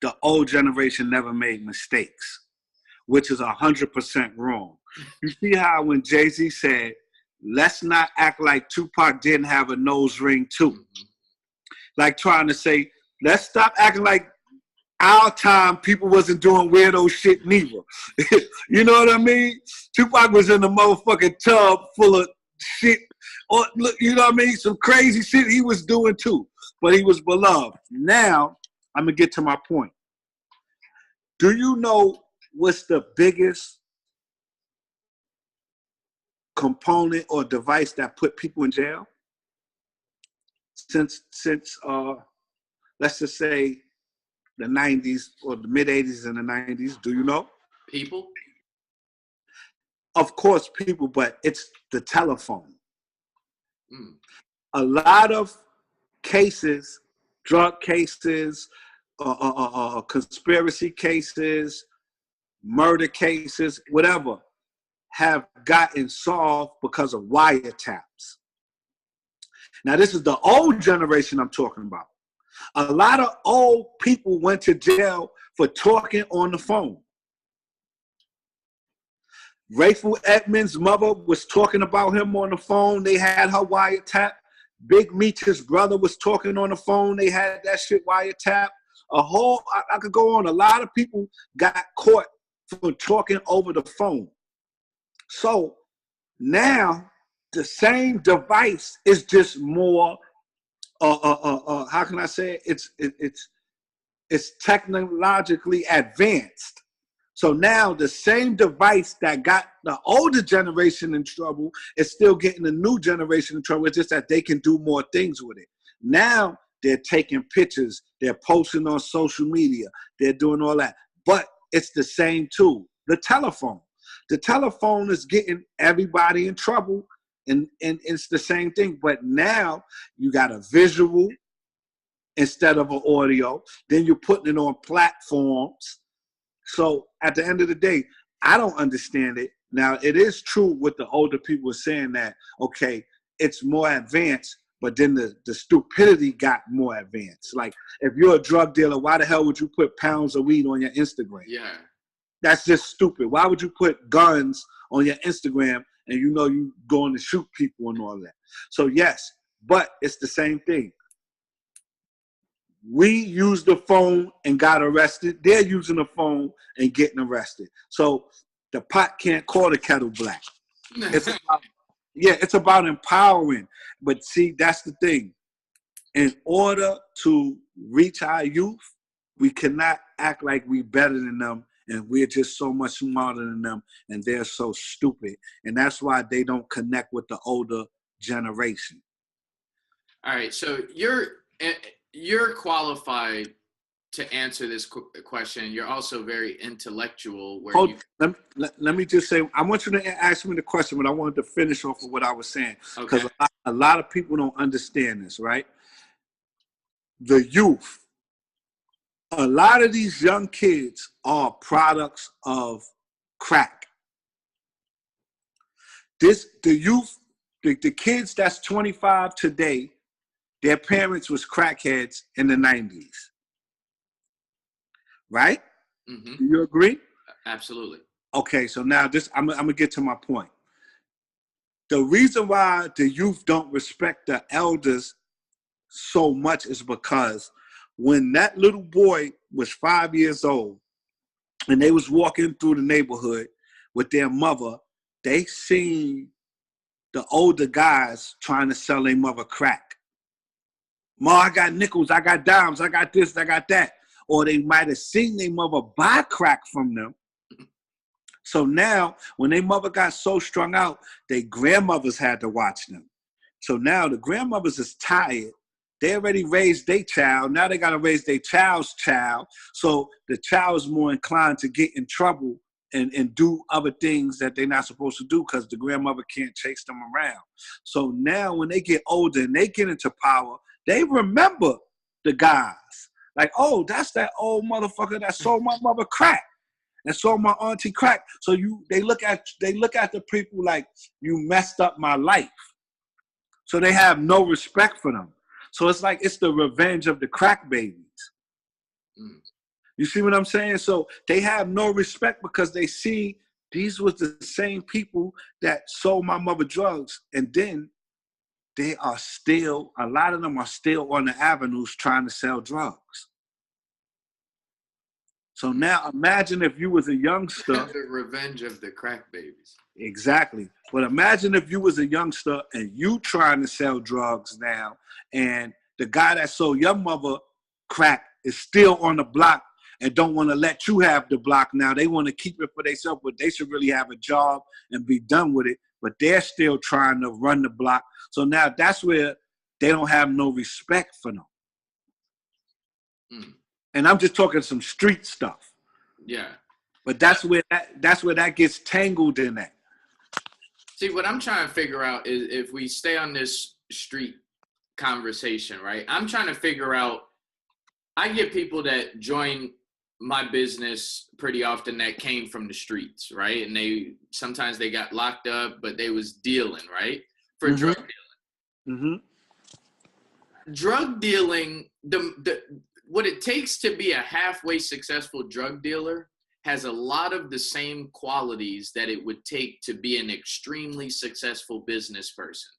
the old generation never made mistakes, which is 100% wrong. You see how when Jay-Z said, let's not act like Tupac didn't have a nose ring too. Like trying to say, let's stop acting like our time people wasn't doing weirdo shit neither. You know what I mean? Tupac was in the motherfucking tub full of shit. Or, you know what I mean? Some crazy shit he was doing too. But he was beloved. Now, I'm going to get to my point. Do you know what's the biggest component or device that put people in jail since let's just say the 90s or the mid 80s and the 90s? Do you know? People? Of course, people, but it's the telephone. A lot of cases, drug cases, conspiracy cases, murder cases, whatever, have gotten solved because of wiretaps. Now, this is the old generation I'm talking about. A lot of old people went to jail for talking on the phone. Rayful Edmonds' mother was talking about him on the phone. They had her wiretap. Big Meech's brother was talking on the phone. They had that shit wiretap. I could go on. A lot of people got caught for talking over the phone. So now the same device is just more, how can I say it? It's technologically advanced. So now the same device that got the older generation in trouble is still getting the new generation in trouble. It's just that they can do more things with it. Now they're taking pictures, they're posting on social media, they're doing all that. But it's the same tool, the telephone. The telephone is getting everybody in trouble And it's the same thing. But now you got a visual instead of an audio. Then you're putting it on platforms. So at the end of the day, I don't understand it. Now, it is true what the older people are saying that, okay, it's more advanced, but then the stupidity got more advanced. Like, if you're a drug dealer, why the hell would you put pounds of weed on your Instagram? Yeah. That's just stupid. Why would you put guns on your Instagram and you know you going to shoot people and all that? So, yes, but it's the same thing. We used the phone and got arrested. They're using the phone and getting arrested. So the pot can't call the kettle black. It's about empowering. But see, that's the thing. In order to reach our youth, we cannot act like we're better than them and we're just so much smarter than them and they're so stupid. And that's why they don't connect with the older generation. All right, so you're qualified to answer this question. You're also very intellectual. Let me just say, I want you to ask me the question, but I wanted to finish off of what I was saying. Because okay. a lot of people don't understand this, right? The youth, a lot of these young kids are products of crack. The youth, the kids that's 25 today, their parents was crackheads in the 90s. Right? Mm-hmm. Do you agree? Absolutely. Okay, so now I'm going to get to my point. The reason why the youth don't respect the elders so much is because when that little boy was 5 years old and they was walking through the neighborhood with their mother, they seen the older guys trying to sell their mother crack. Ma, I got nickels, I got dimes, I got this, I got that. Or they might have seen their mother buy crack from them. So now, when their mother got so strung out, their grandmothers had to watch them. So now the grandmothers is tired. They already raised their child. Now they got to raise their child's child. So the child is more inclined to get in trouble and do other things that they're not supposed to do because the grandmother can't chase them around. So now when they get older and they get into power, they remember the guys. Like, oh, that's that old motherfucker that sold my mother crack and sold my auntie crack. So they look at the people like, you messed up my life. So they have no respect for them. So it's like it's the revenge of the crack babies. Mm. You see what I'm saying? So they have no respect because they see these was the same people that sold my mother drugs. And then they are still, a lot of them are still on the avenues trying to sell drugs. So now imagine if you was a youngster. The revenge of the crack babies. Exactly. But imagine if you was a youngster and you trying to sell drugs now and the guy that sold your mother crack is still on the block and don't want to let you have the block now. They want to keep it for themselves, but they should really have a job and be done with it. But they're still trying to run the block. So now that's where they don't have no respect for them. Mm. And I'm just talking some street stuff. Yeah. But that's where that gets tangled in that. See, what I'm trying to figure out is if we stay on this street conversation, right? I'm trying to figure out, I get people that join my business pretty often that came from the streets, right? And sometimes they got locked up, but they was dealing, right? For drug dealing. Mm-hmm. Drug dealing, what it takes to be a halfway successful drug dealer has a lot of the same qualities that it would take to be an extremely successful business person.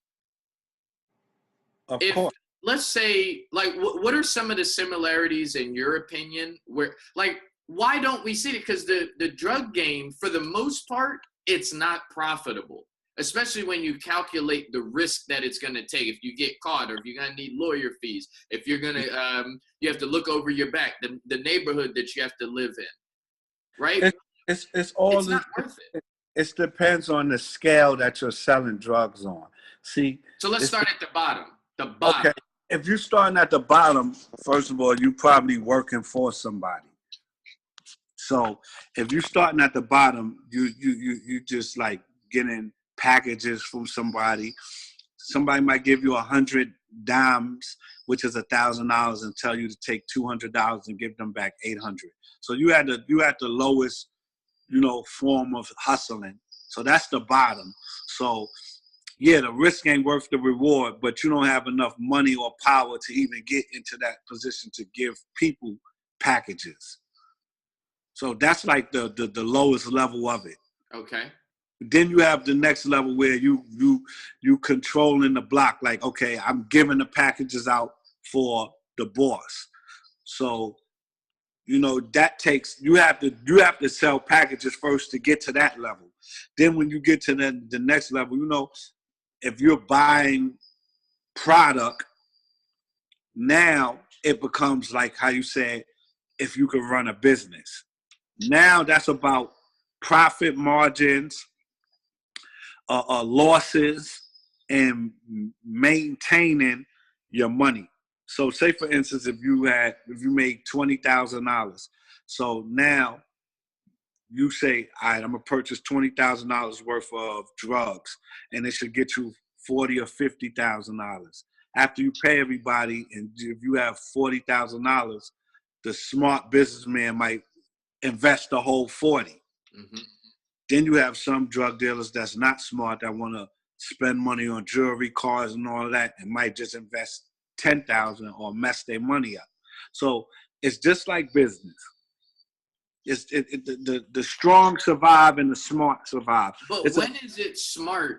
Of course. Let's say, like, what are some of the similarities in your opinion? Where, like, why don't we see it? Because the drug game, for the most part, it's not profitable, especially when you calculate the risk that it's going to take. If you get caught, or if you're going to need lawyer fees, if you're going to, you have to look over your back, the neighborhood that you have to live in, right? It's not worth it. It depends on the scale that you're selling drugs on. See. So let's start at the bottom. The bottom. Okay. If you're starting at the bottom, first of all, you're probably working for somebody. So if you're starting at the bottom, you just like getting packages from somebody. Somebody might give you 100 dimes, which is $1,000, and tell you to take $200 and give them back 800. So you had the lowest, form of hustling. So that's the bottom. So yeah, the risk ain't worth the reward, but you don't have enough money or power to even get into that position to give people packages. So that's like the lowest level of it. Okay. Then you have the next level where you controlling the block. Like, okay, I'm giving the packages out for the boss. So, that takes, you have to sell packages first to get to that level. Then when you get to the next level, if you're buying product, now it becomes like how you said, if you can run a business. Now that's about profit margins, losses, and maintaining your money. So say for instance, if you made $20,000, so now you say, all right, I'm gonna purchase $20,000 worth of drugs, and it should get you $40,000 or $50,000. After you pay everybody, and if you have $40,000, the smart businessman might invest the whole 40. Mm-hmm. Then you have some drug dealers that's not smart that want to spend money on jewelry, cars, and all of that, and might just invest $10,000 or mess their money up. So it's just like business. The strong survive and the smart survive. But when is it smart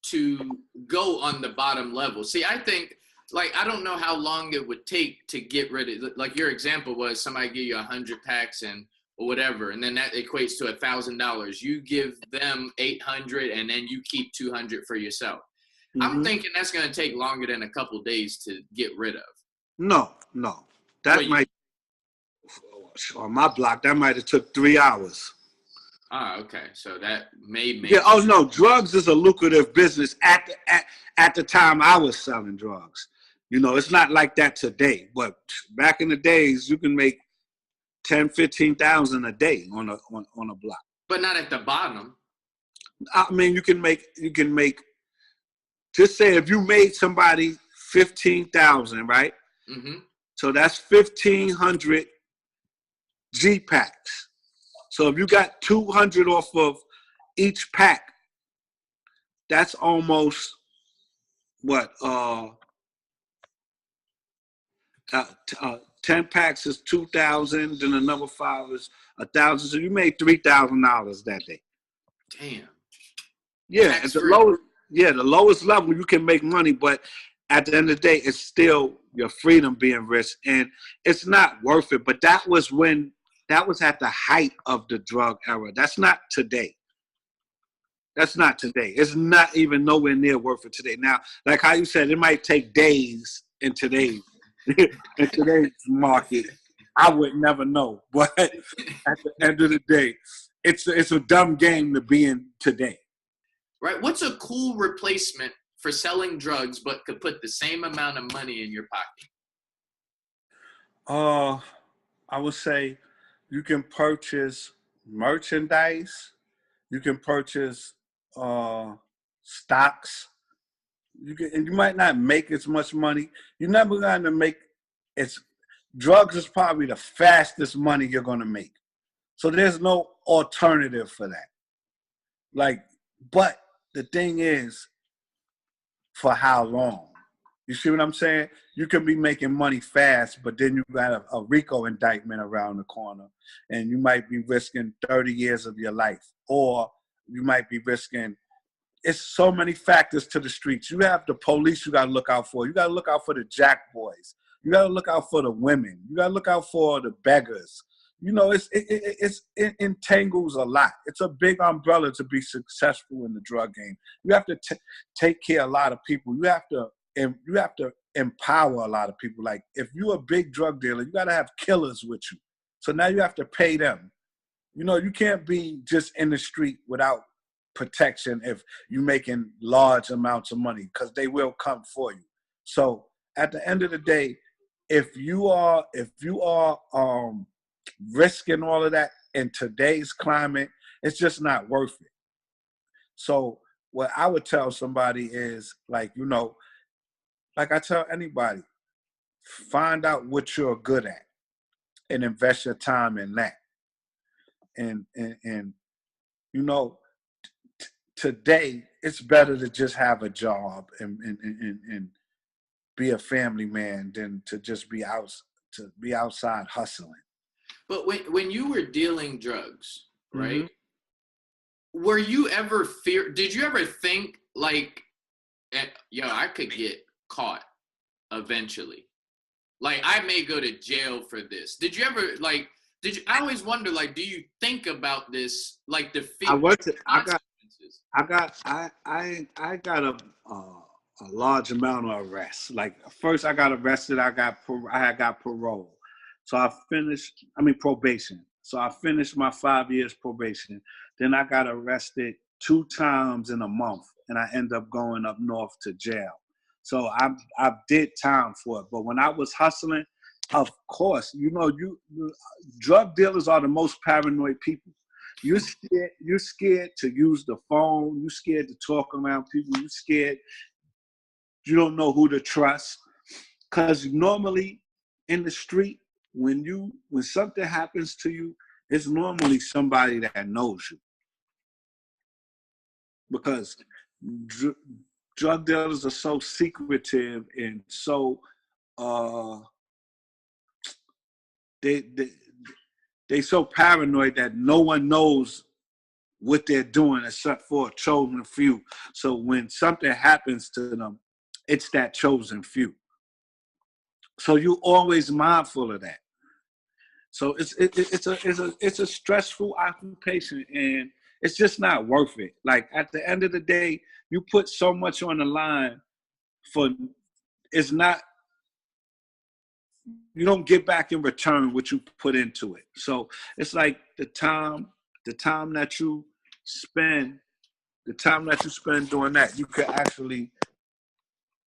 to go on the bottom level? See, I think, I don't know how long it would take to get rid of, like your example was somebody give you 100 packs or whatever, and then that equates to $1,000. You give them 800, and then you keep 200 for yourself. Mm-hmm. I'm thinking that's going to take longer than a couple of days to get rid of. No. That might, on my block, that might have took 3 hours. Okay. So that may make. Yeah. Oh no, drugs is a lucrative business at the time I was selling drugs. It's not like that today, but back in the days, you can make 10, 15,000 a day on a block. But not at the bottom. I mean, you can make. Just say if you made somebody 15,000, right? Mm-hmm. So that's 1,500 G packs. So if you got 200 off of each pack, that's almost what? 10 packs is 2,000. Then another 5 is 1,000. So you made $3,000 that day. Damn. Yeah, at the lowest level you can make money, but at the end of the day, it's still your freedom being risked, and it's not worth it. But that was at the height of the drug era. That's not today. It's not even nowhere near worth it today. Now, like how you said, it might take days in today's market. I would never know, but at the end of the day, it's a dumb game to be in today. Right. What's a cool replacement for selling drugs but could put the same amount of money in your pocket? I would say you can purchase merchandise. You can purchase stocks. You might not make as much money. You're never going to make drugs is probably the fastest money you're going to make. So there's no alternative for that. But the thing is, for how long? You see what I'm saying? You can be making money fast, but then you got a RICO indictment around the corner, and you might be risking 30 years of your life, or you might be risking. It's so many factors to the streets. You have the police you got to look out for. You got to look out for the jack boys. You got to look out for the women. You got to look out for the beggars. It entangles a lot. It's a big umbrella to be successful in the drug game. You have to take care of a lot of people. You have to empower a lot of people. Like if you're a big drug dealer, you got to have killers with you. So now you have to pay them. You can't be just in the street without protection if you're making large amounts of money, because they will come for you. So at the end of the day, if you are risking all of that in today's climate, it's just not worth it. So what I would tell somebody is, like, you know, like I tell anybody, find out what you're good at and invest your time in that. And you know, today it's better to just have a job and be a family man than to just be outside hustling. But when you were dealing drugs, right? Mm-hmm. Were you ever did you ever think like, yo, I could get caught eventually? Like, I may go to jail for this. Did you ever, like, I always wonder, like, do you think about this, like, the fear? I got a large amount of arrests. Like, first I got arrested, I got parole. So I finished, probation. So I finished my 5 years probation. Then I got arrested 2 times in a month, and I ended up going up north to jail. So I did time for it. But when I was hustling, of course, you know, drug dealers are the most paranoid people. You're scared to use the phone. You're scared to talk around people. You're scared. You don't know who to trust. Because normally in the street, when something happens to you, it's normally somebody that knows you. Because drug dealers are so secretive and so they so paranoid that no one knows what they're doing except for a chosen few. So when something happens to them, it's that chosen few. So you're always mindful of that. So it's a stressful occupation, and it's just not worth it. Like, at the end of the day, you put so much on the line you don't get back in return what you put into it. So it's like the time that you spend doing that, you could actually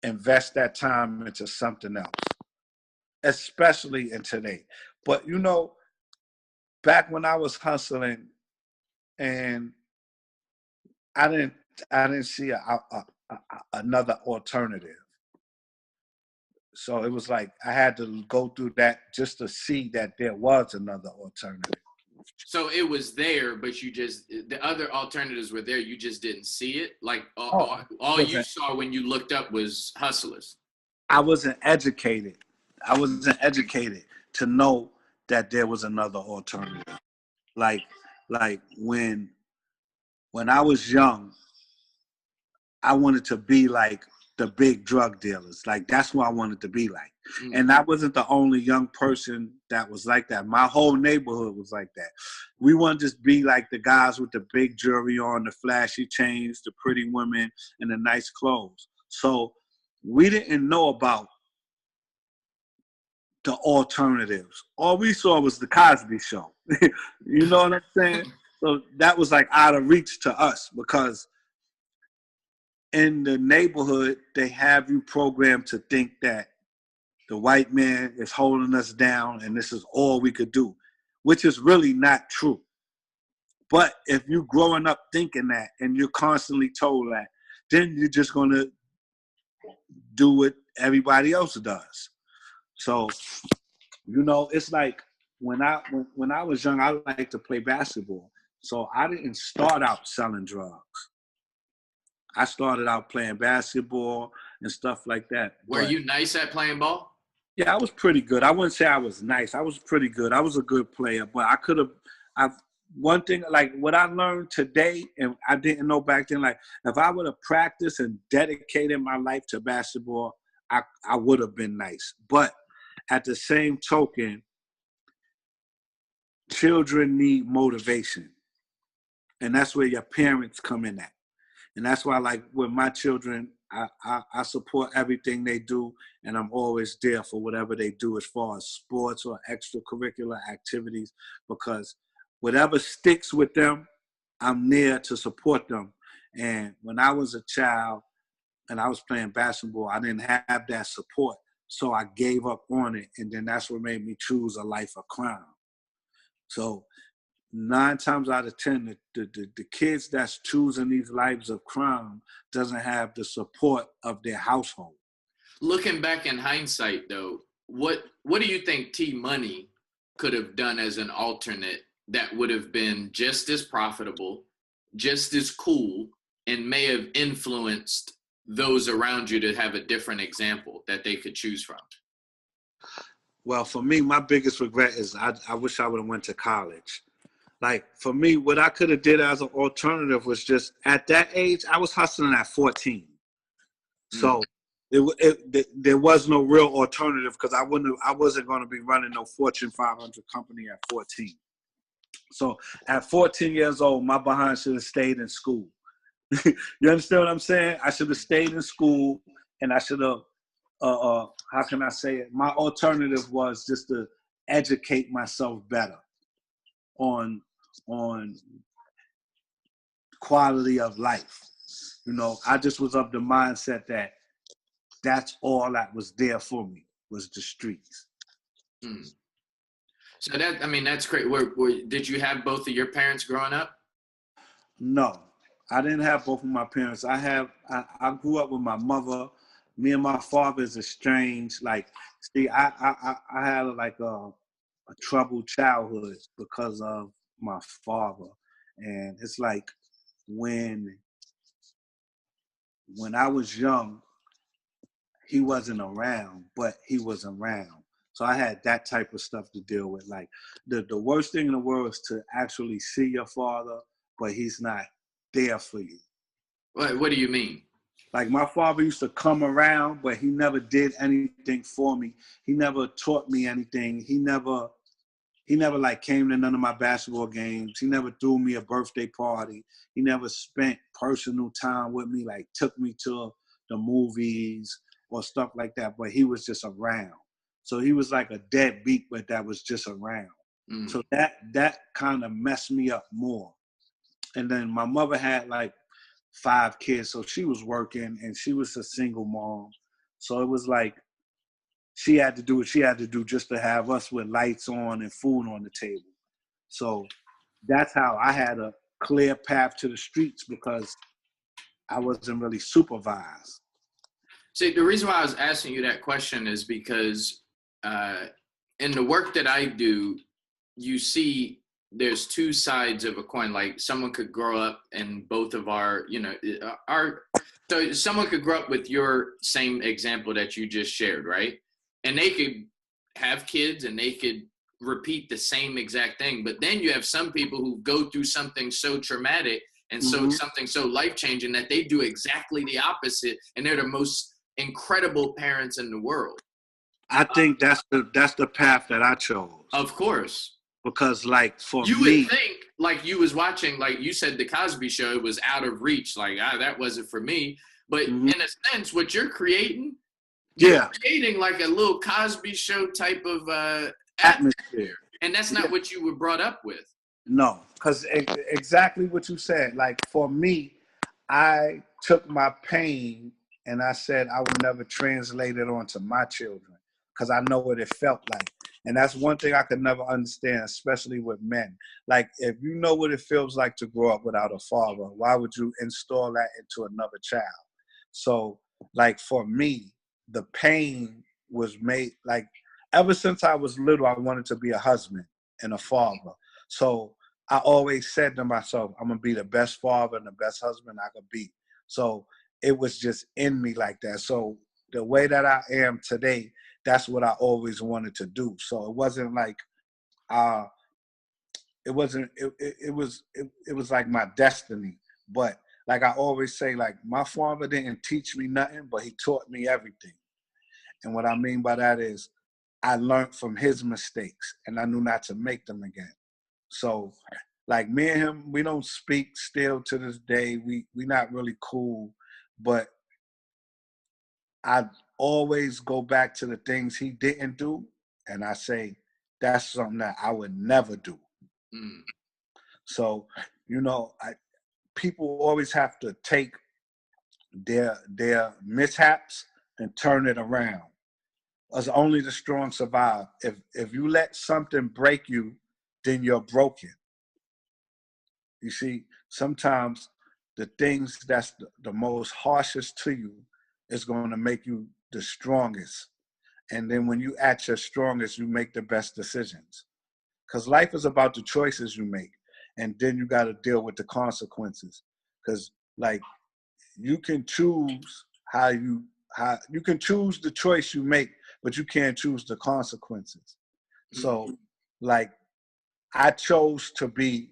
invest that time into something else, especially in today. But, you know, back when I was hustling, and I didn't see another alternative. So it was like I had to go through that just to see that there was another alternative. So it was there, but the other alternatives were there. You just didn't see it. Like, all you saw when you looked up was hustlers. I wasn't educated to know that there was another alternative. Like when I was young, I wanted to be like the big drug dealers. Like, that's what I wanted to be like. Mm-hmm. And I wasn't the only young person that was like that. My whole neighborhood was like that. We wanted to be like the guys with the big jewelry on, the flashy chains, the pretty women, and the nice clothes. So we didn't know about the alternatives. All we saw was the Cosby Show. You know what I'm saying? So that was like out of reach to us, because in the neighborhood, they have you programmed to think that the white man is holding us down and this is all we could do, which is really not true. But if you're growing up thinking that and you're constantly told that, then you're just going to do what everybody else does. So, you know, it's like when I was young, I liked to play basketball. So I didn't start out selling drugs. I started out playing basketball and stuff like that. Were you nice at playing ball? Yeah, I was pretty good. I wouldn't say I was nice. I was pretty good. I was a good player, but one thing, like what I learned today, and I didn't know back then, like if I would have practiced and dedicated my life to basketball, I would have been nice. But at the same token, children need motivation. And that's where your parents come in at. And that's why, like, with my children, I support everything they do, and I'm always there for whatever they do as far as sports or extracurricular activities, because whatever sticks with them, I'm there to support them. And when I was a child and I was playing basketball, I didn't have that support, so I gave up on it, and then that's what made me choose a life of crime. So 9 times out of 10, the kids that's choosing these lives of crime doesn't have the support of their household. Looking back in hindsight, though, what do you think T Money could have done as an alternate that would have been just as profitable, just as cool, and may have influenced those around you to have a different example that they could choose from? Well, for me, my biggest regret is I wish I would have went to college. Like, for me, what I could have did as an alternative was just, at that age, I was hustling at 14. So there was no real alternative because I wasn't going to be running no Fortune 500 company at 14. So at 14 years old, my behind should have stayed in school. You understand what I'm saying? I should have stayed in school, and I should have, how can I say it? My alternative was just to educate myself better on quality of life. You know, I just was of the mindset that that's all that was there for me was the streets. So that's great. Did you have both of your parents growing up? No, I didn't have both of my parents. I grew up with my mother. Me and my father is estranged. Like, see, I had like a troubled childhood because of my father. And it's like when I was young, he wasn't around, but he was around. So I had that type of stuff to deal with. Like, the worst thing in the world is to actually see your father, but he's not there for you. What do you mean? Like, my father used to come around, but he never did anything for me. He never taught me anything. He never like came to none of my basketball games. He never threw me a birthday party. He never spent personal time with me, like took me to the movies or stuff like that. But he was just around. So he was like a deadbeat, but that was just around. So that kind of messed me up more. And then my mother had like 5 kids, so she was working, and she was a single mom. So it was like she had to do what she had to do just to have us with lights on and food on the table. So that's how I had a clear path to the streets, because I wasn't really supervised. See, the reason why I was asking you that question is because in the work that I do, you see there's 2 sides of a coin. Like, someone could grow up in both of so someone could grow up with your same example that you just shared, right? And they could have kids and they could repeat the same exact thing. But then you have some people who go through something so traumatic and something so life-changing that they do exactly the opposite, and they're the most incredible parents in the world. I think that's the path that I chose. Of course. Because, like, for you me, would think, like, you was watching, like you said, the Cosby Show was out of reach. Like, that wasn't for me. But in a sense, what you're creating, you're creating like a little Cosby Show type of atmosphere. And that's not what you were brought up with. No, because exactly what you said. Like, for me, I took my pain and I said I would never translate it onto my children, because I know what it felt like. And that's one thing I could never understand, especially with men. Like, if you know what it feels like to grow up without a father, why would you install that into another child? So, like, for me, the pain was made, like, ever since I was little, I wanted to be a husband and a father. So I always said to myself, I'm going to be the best father and the best husband I could be. So it was just in me like that. So the way that I am today, that's what I always wanted to do. So it wasn't like, it was like my destiny. But like I always say, like, my father didn't teach me nothing, but he taught me everything. And what I mean by that is I learned from his mistakes and I knew not to make them again. So, like, me and him, we don't speak still to this day. We not really cool, but I always go back to the things he didn't do, and I say, that's something that I would never do. So, you know, people always have to take their mishaps and turn it around. As only the strong survive. If you let something break you, then you're broken. You see, sometimes the things that's the most harshest to you is going to make you the strongest. And then when you at your strongest, you make the best decisions. Because life is about the choices you make. And then you got to deal with the consequences. Because, like, you can choose how you can choose the choice you make, but you can't choose the consequences. So, like, I chose to be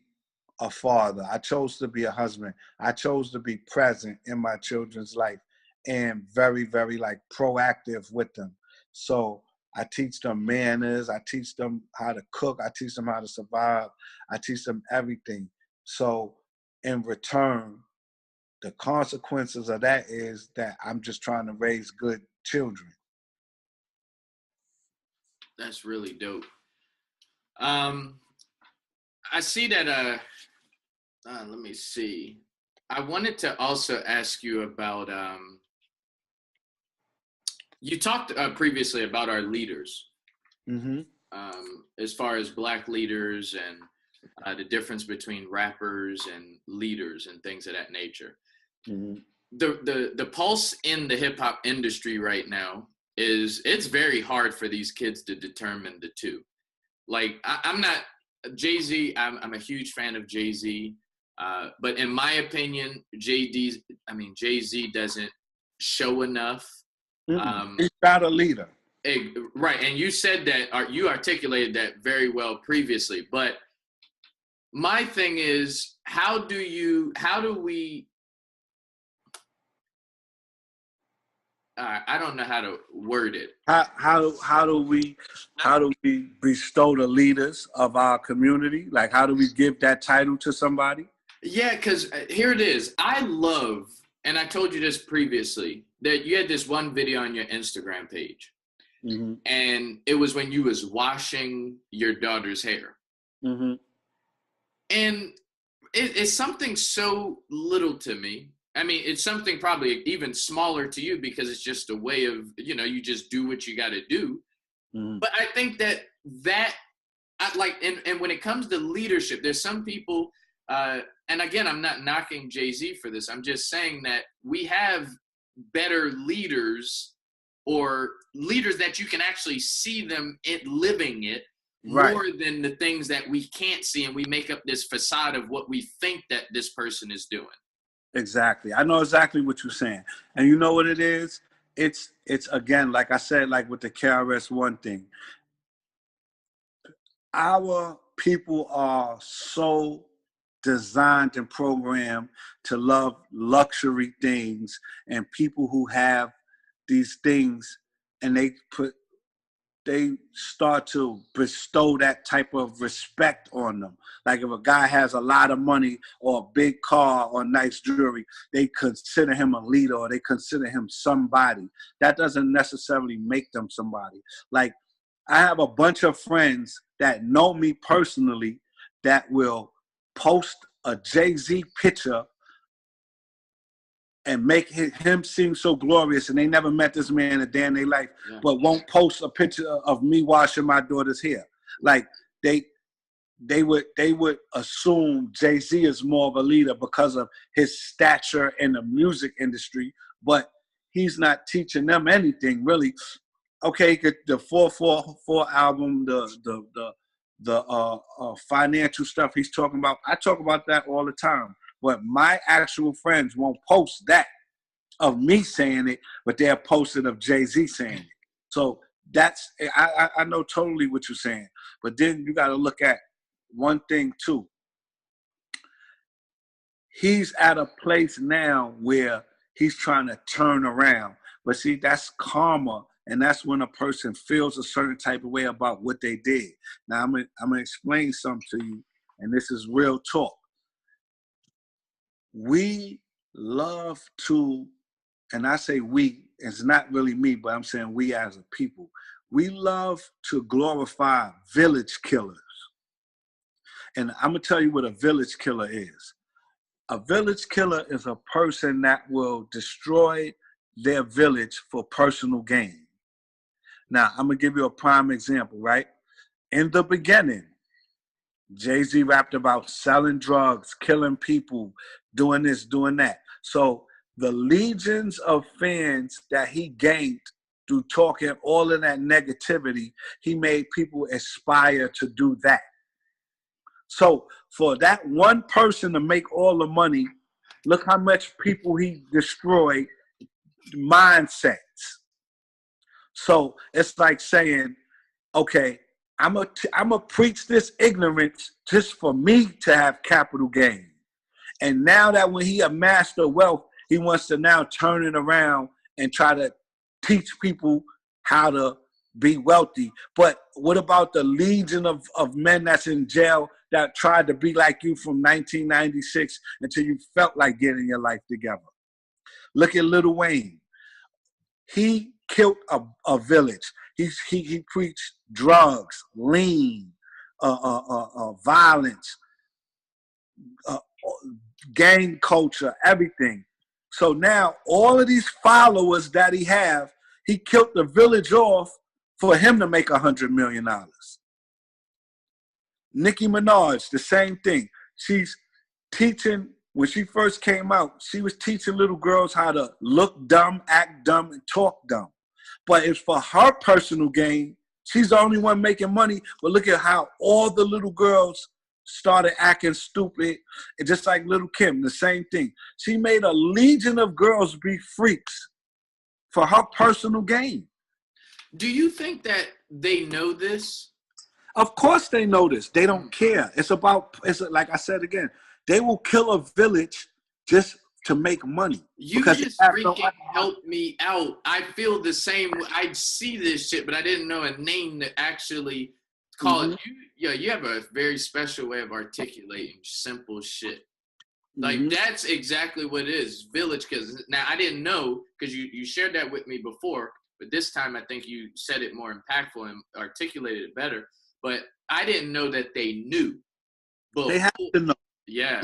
a father. I chose to be a husband. I chose to be present in my children's life and very, very, like, proactive with them. So I teach them manners. I teach them how to cook. I teach them how to survive. I teach them everything. So in return, the consequences of that is that I'm just trying to raise good children. That's really dope. I see that, let me see. I wanted to also ask you about, you talked previously about our leaders, as far as Black leaders and the difference between rappers and leaders and things of that nature. The pulse in the hip hop industry right now is it's very hard for these kids to determine the two. Like, I'm not Jay-Z. I'm a huge fan of Jay-Z, but in my opinion, Jay-Z doesn't show enough. He's not a leader. Right, and you said that, you articulated that very well previously. But my thing is, how do we? I don't know how to word it. How do we bestow the leaders of our community? Like, how do we give that title to somebody? Yeah, because here it is. I love, and I told you this previously, that you had this one video on your Instagram page, and it was when you was washing your daughter's hair, and it's something so little to me. I mean, it's something probably even smaller to you because it's just a way of, you just do what you got to do. But I think that and when it comes to leadership, there's some people, and again, I'm not knocking Jay-Z for this. I'm just saying that we have better leaders, or leaders that you can actually see them living it, right, more than the things that we can't see, and we make up this facade of what we think that this person is doing. Exactly. I know exactly what you're saying. And you know what it is? It's again, like I said, like with the KRS-One thing. Our people are so designed and programmed to love luxury things and people who have these things, and they start to bestow that type of respect on them. Like, if a guy has a lot of money or a big car or nice jewelry, they consider him a leader, or they consider him somebody. That doesn't necessarily make them somebody. Like, I have a bunch of friends that know me personally that will post a Jay-Z picture and make him seem so glorious, and they never met this man a day in their life, but won't post a picture of me washing my daughter's hair. Like, they would assume Jay-Z is more of a leader because of his stature in the music industry, but he's not teaching them anything really. Okay, the 444 album, the financial stuff he's talking about, I talk about that all the time. But my actual friends won't post that of me saying it, but they'll post it of Jay-Z saying it. So I know totally what you're saying. But then you got to look at one thing too. He's at a place now where he's trying to turn around. But see, that's karma, and that's when a person feels a certain type of way about what they did. Now, I'm gonna explain something to you, and this is real talk. We love to, and I say we, it's not really me, but I'm saying we as a people, we love to glorify village killers. And I'm going to tell you what a village killer is. A village killer is a person that will destroy their village for personal gain. Now, I'm going to give you a prime example, right? In the beginning, Jay-Z rapped about selling drugs, killing people, doing this, doing that. So the legions of fans that he gained through talking all of that negativity, he made people aspire to do that. So for that one person to make all the money, look how much people he destroyed, mindsets. So it's like saying, okay, I'm a preach this ignorance just for me to have capital gain. And now that when he amassed the wealth, he wants to now turn it around and try to teach people how to be wealthy. But what about the legion of men that's in jail that tried to be like you from 1996 until you felt like getting your life together? Look at Lil Wayne. He killed a village. He preached drugs, lean, violence, gang culture, everything. So now all of these followers that he killed the village off for him to make $100 million. Nicki Minaj, the same thing. She's teaching, when she first came out, she was teaching little girls how to look dumb, act dumb, and talk dumb. But it's for her personal gain. She's the only one making money. But look at how all the little girls started acting stupid. And just like Little Kim, the same thing. She made a legion of girls be freaks for her personal gain. Do you think that they know this? Of course they know this. They don't care. It's like I said again, they will kill a village just to make money. You just freaking helped me out. I feel the same. I see this shit, but I didn't know a name to actually call it. You have a very special way of articulating simple shit. Like, that's exactly what it is, village. Because now I didn't know, because you shared that with me before, but this time I think you said it more impactful and articulated it better. But I didn't know that they knew. But they have to know. Yeah.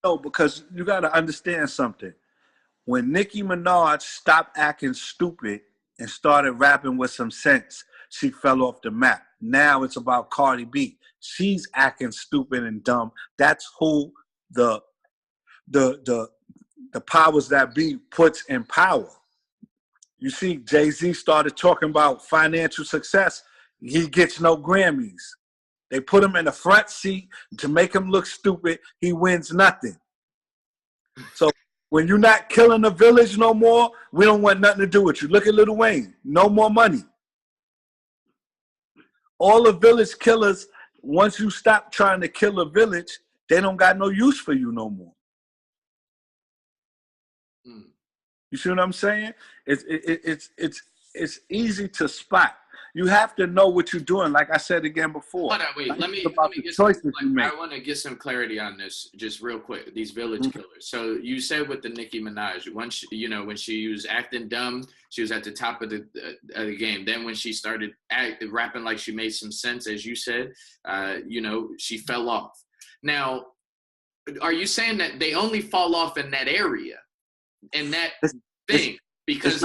No, because you got to understand something. When Nicki Minaj stopped acting stupid and started rapping with some sense, she fell off the map. Now it's about Cardi B. She's acting stupid and dumb. That's who the powers that be puts in power. You see, Jay-Z started talking about financial success. He gets no Grammys. They put him in the front seat to make him look stupid. He wins nothing. So when you're not killing the village no more, we don't want nothing to do with you. Look at Lil Wayne. No more money. All the village killers, once you stop trying to kill a village, they don't got no use for you no more. You see what I'm saying? It's easy to spot. You have to know what you're doing. Like I said again before. Hold on, wait. Let me get choices you make. I want to get some clarity on this, just real quick. These village killers. So you said with the Nicki Minaj, once when she was acting dumb, she was at the top of the game. Then when she started rapping like she made some sense, as you said, she fell off. Now, are you saying that they only fall off in that area, in that thing? Because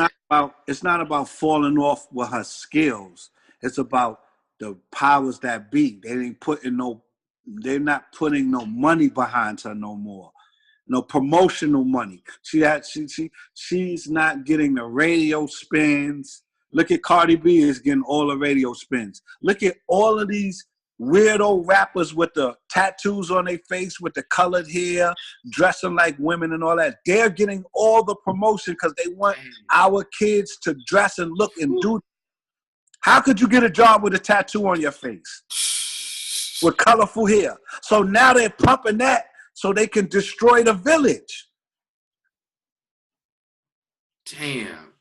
it's not about falling off with her skills. It's about the powers that be. They're not putting no money behind her no more. No promotional money. She's not getting the radio spins. Look at Cardi B is getting all the radio spins. Look at all of these weirdo rappers with the tattoos on their face, with the colored hair, dressing like women and all that. They're getting all the promotion because they want our kids to dress and look and do. How could you get a job with a tattoo on your face with colorful hair? So now they're pumping that so they can destroy the village. Damn.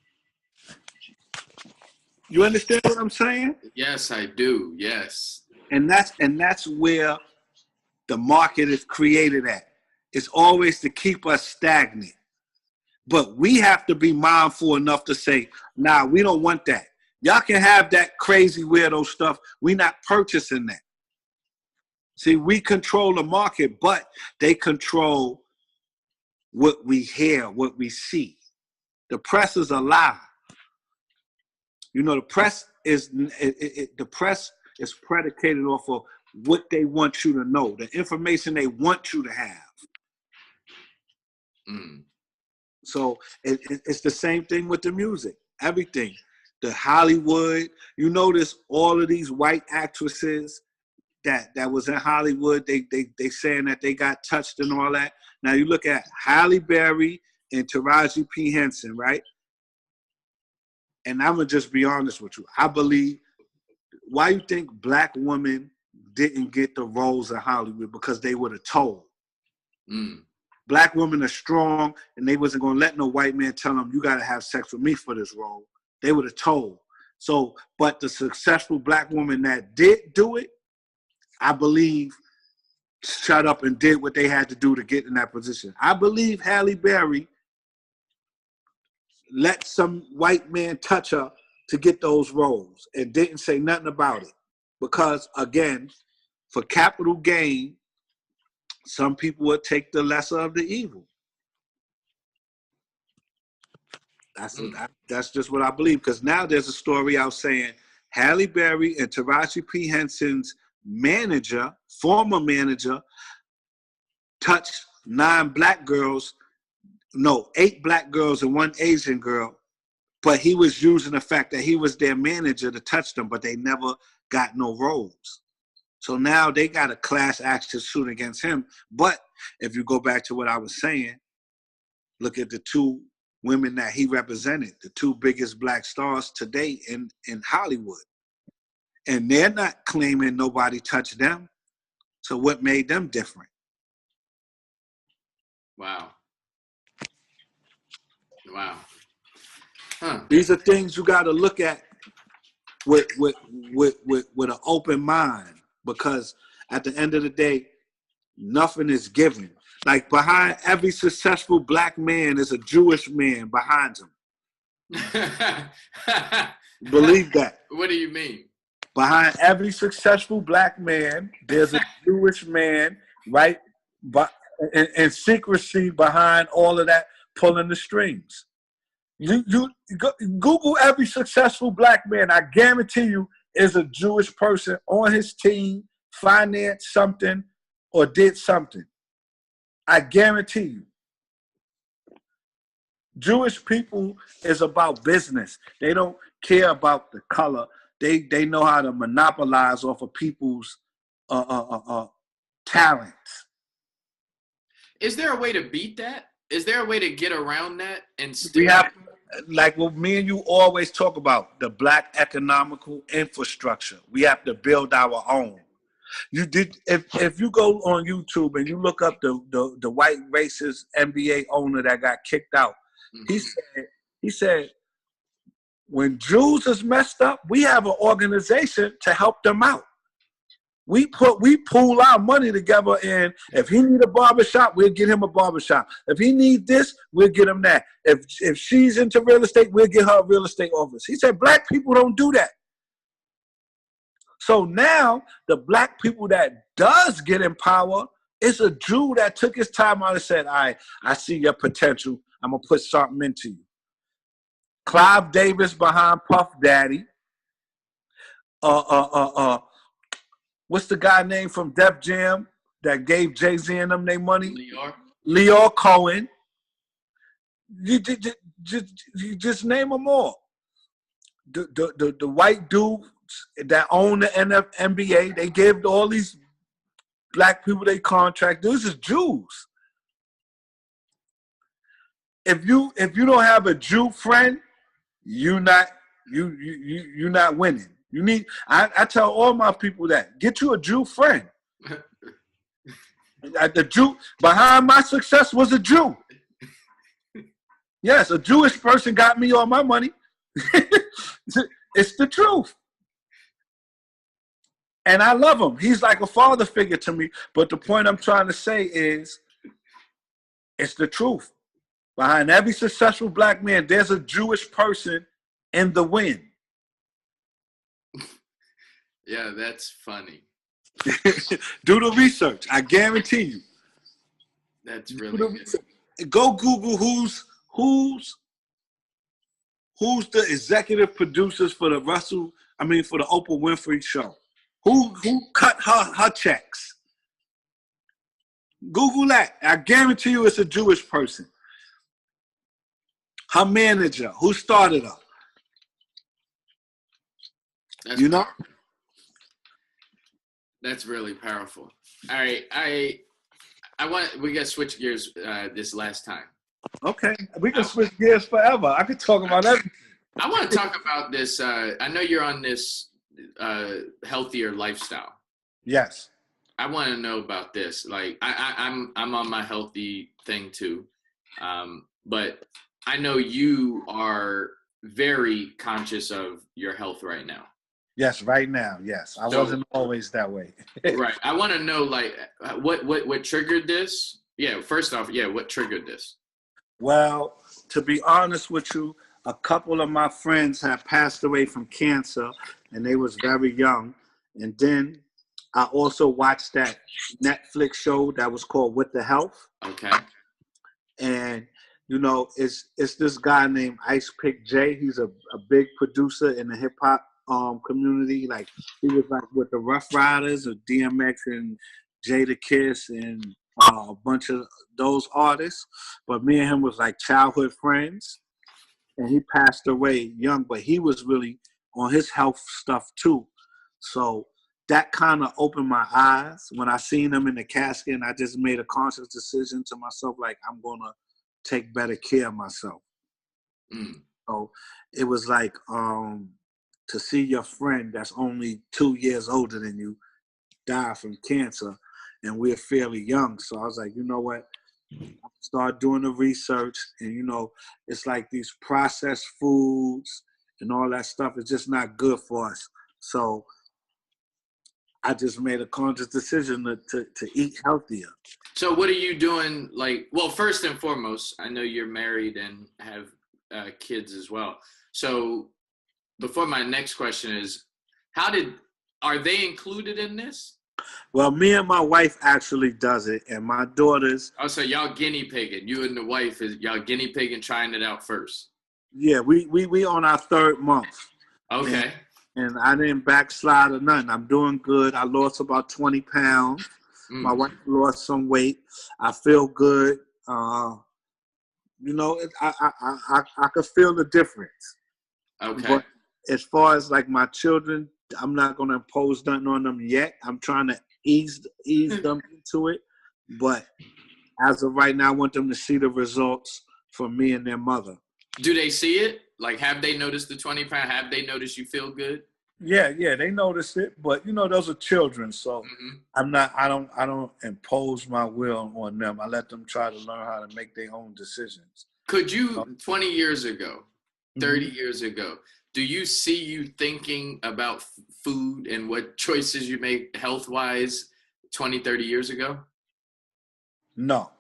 You understand what I'm saying? Yes, I do. Yes. And that's where the market is created at. It's always to keep us stagnant. But we have to be mindful enough to say, nah, we don't want that. Y'all can have that crazy weirdo stuff. We're not purchasing that. See, we control the market, but they control what we hear, what we see. The press is a lie. The press is predicated off of what they want you to know, the information they want you to have. Mm. So it's the same thing with the music. Everything. The Hollywood, you notice all of these white actresses that was in Hollywood, they saying that they got touched and all that. Now you look at Halle Berry and Taraji P. Henson, right? And I'm going to just be honest with you. I believe, why you think black women didn't get the roles in Hollywood? Because they were told. Mm. Black women are strong, and they wasn't going to let no white man tell them, you got to have sex with me for this role. They were told. So, but the successful black woman that did do it, I believe, shut up and did what they had to do to get in that position. I believe Halle Berry let some white man touch her to get those roles and didn't say nothing about it. Because, again, for capital gain, some people would take the lesser of the evil. That's just what I believe. Because now there's a story out saying Halle Berry and Taraji P. Henson's manager, former manager, touched 8 black girls and 1 Asian girl, but he was using the fact that he was their manager to touch them, but they never got no roles. So now they got a class action suit against him. But if you go back to what I was saying, look at the 2 women that he represented, the 2 biggest black stars today in Hollywood. And they're not claiming nobody touched them. So what made them different? Wow. Huh. These are things you got to look at with an open mind, because at the end of the day, nothing is given. Like behind every successful black man is a Jewish man behind him. Believe that. What do you mean? Behind every successful black man, there's a Jewish man, right? But in secrecy behind all of that, pulling the strings. You Google every successful black man. I guarantee you is a Jewish person on his team, financed something or did something. I guarantee you. Jewish people is about business. They don't care about the color. They know how to monopolize off of people's talents. Is there a way to beat that? Is there a way to get around that and still? We have, like what me and you always talk about, the black economical infrastructure. We have to build our own. If you go on YouTube and you look up the white racist NBA owner that got kicked out, mm-hmm. he said when Jews is messed up, we have an organization to help them out. We pool our money together, and if he need a barbershop, we'll get him a barbershop. If he need this, we'll get him that. If she's into real estate, we'll get her a real estate office. He said black people don't do that. So now the black people that does get in power is a Jew that took his time out and said, all right, I see your potential. I'm going to put something into you. Clive Davis behind Puff Daddy. What's the guy named from Def Jam that gave Jay-Z and them their money? Leor Cohen. You just name them all. The white dude that own the NBA, they gave all these black people they contract. Those is Jews. If you don't have a Jew friend, you're not winning. You need. I tell all my people that get you a Jew friend. The Jew behind my success was a Jew. Yes, a Jewish person got me all my money. It's the truth. And I love him. He's like a father figure to me. But the point I'm trying to say is, it's the truth. Behind every successful black man, there's a Jewish person in the win. Yeah, that's funny. Do the research. I guarantee you. That's really good. Go Google who's the executive producers for the Oprah Winfrey show. Who cut her checks? Google that. I guarantee you it's a Jewish person. Her manager, who started her. That's you know? powerful. That's really powerful. All right, we got to switch gears this last time. Okay, we can switch gears forever. I could talk about everything. I want to talk about this. I know you're on this healthier lifestyle. Yes. I want to know about this. Like, I'm on my healthy thing too, but I know you are very conscious of your health right now. Yes, right now. Yes, I wasn't always that way. Right. I want to know, like, what triggered this? Yeah. First off, what triggered this? Well, to be honest with you, a couple of my friends had passed away from cancer, and they was very young. And then I also watched that Netflix show that was called With the Health. Okay. And you know, it's this guy named Ice Pick J. He's a big producer in the hip hop community. Like, he was like with the Rough Riders of DMX and Jada Kiss and a bunch of those artists. But me and him was like childhood friends. And he passed away young, but he was really on his health stuff too. So that kind of opened my eyes. When I seen him in the casket, and I just made a conscious decision to myself, like, I'm going to take better care of myself. So it was like, to see your friend that's only 2 years older than you die from cancer, and we're fairly young. So I was like, you know what? Start doing the research, and you know, it's like these processed foods and all that stuff is just not good for us. So I just made a conscious decision to eat healthier. So what are you doing? Like, well, first and foremost, I know you're married and have kids as well. So before my next question is, are they included in this? Well, me and my wife actually does it, and my daughters. Oh, so y'all guinea pigging. You and the wife y'all guinea pigging, trying it out first. Yeah, we on our 3rd month. Okay. And I didn't backslide or nothing. I'm doing good. I lost about 20 pounds. My wife lost some weight. I feel good. You know, I could feel the difference. Okay. But as far as like my children, I'm not going to impose nothing on them yet. I'm trying to ease them into it. But as of right now, I want them to see the results from me and their mother. Do they see it? Like, have they noticed the 20 pound? Have they noticed you feel good? Yeah, they noticed it. But you know, those are children, so I don't impose my will on them. I let them try to learn how to make their own decisions. Could you, 20 years ago, 30 years ago, do you see you thinking about food and what choices you make health-wise 20, 30 years ago? No.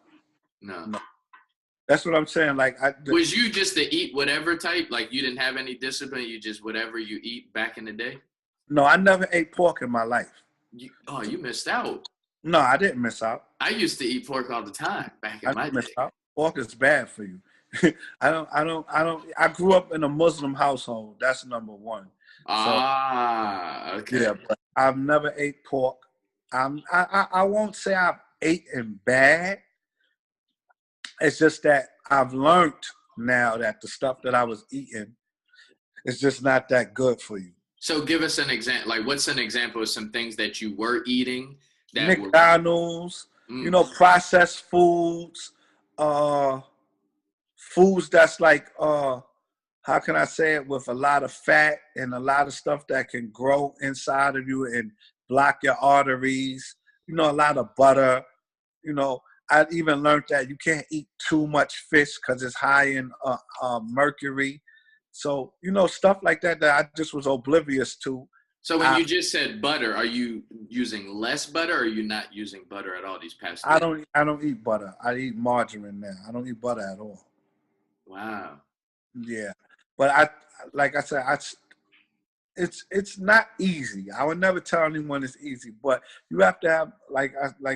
That's what I'm saying. Like, was you just the eat whatever type? Like, you didn't have any discipline? You just whatever you eat back in the day? No, I never ate pork in my life. You missed out. No, I didn't miss out. I used to eat pork all the time back in my day. Out. Pork is bad for you. I grew up in a Muslim household. That's number one. Okay. Yeah, but I've never ate pork. I won't say I've eaten bad. It's just that I've learned now that the stuff that I was eating is just not that good for you. So give us an example. Like, what's an example of some things that you were eating? McDonald's, you know, processed foods, foods that's like, how can I say it, with a lot of fat and a lot of stuff that can grow inside of you and block your arteries. You know, a lot of butter. You know, I even learned that you can't eat too much fish because it's high in mercury. So, you know, stuff like that I just was oblivious to. So when you just said butter, are you using less butter, or are you not using butter at all these past days? I don't eat butter. I eat margarine now. I don't eat butter at all. Wow. Yeah. But like I said, it's not easy. I would never tell anyone it's easy, but you have to have, like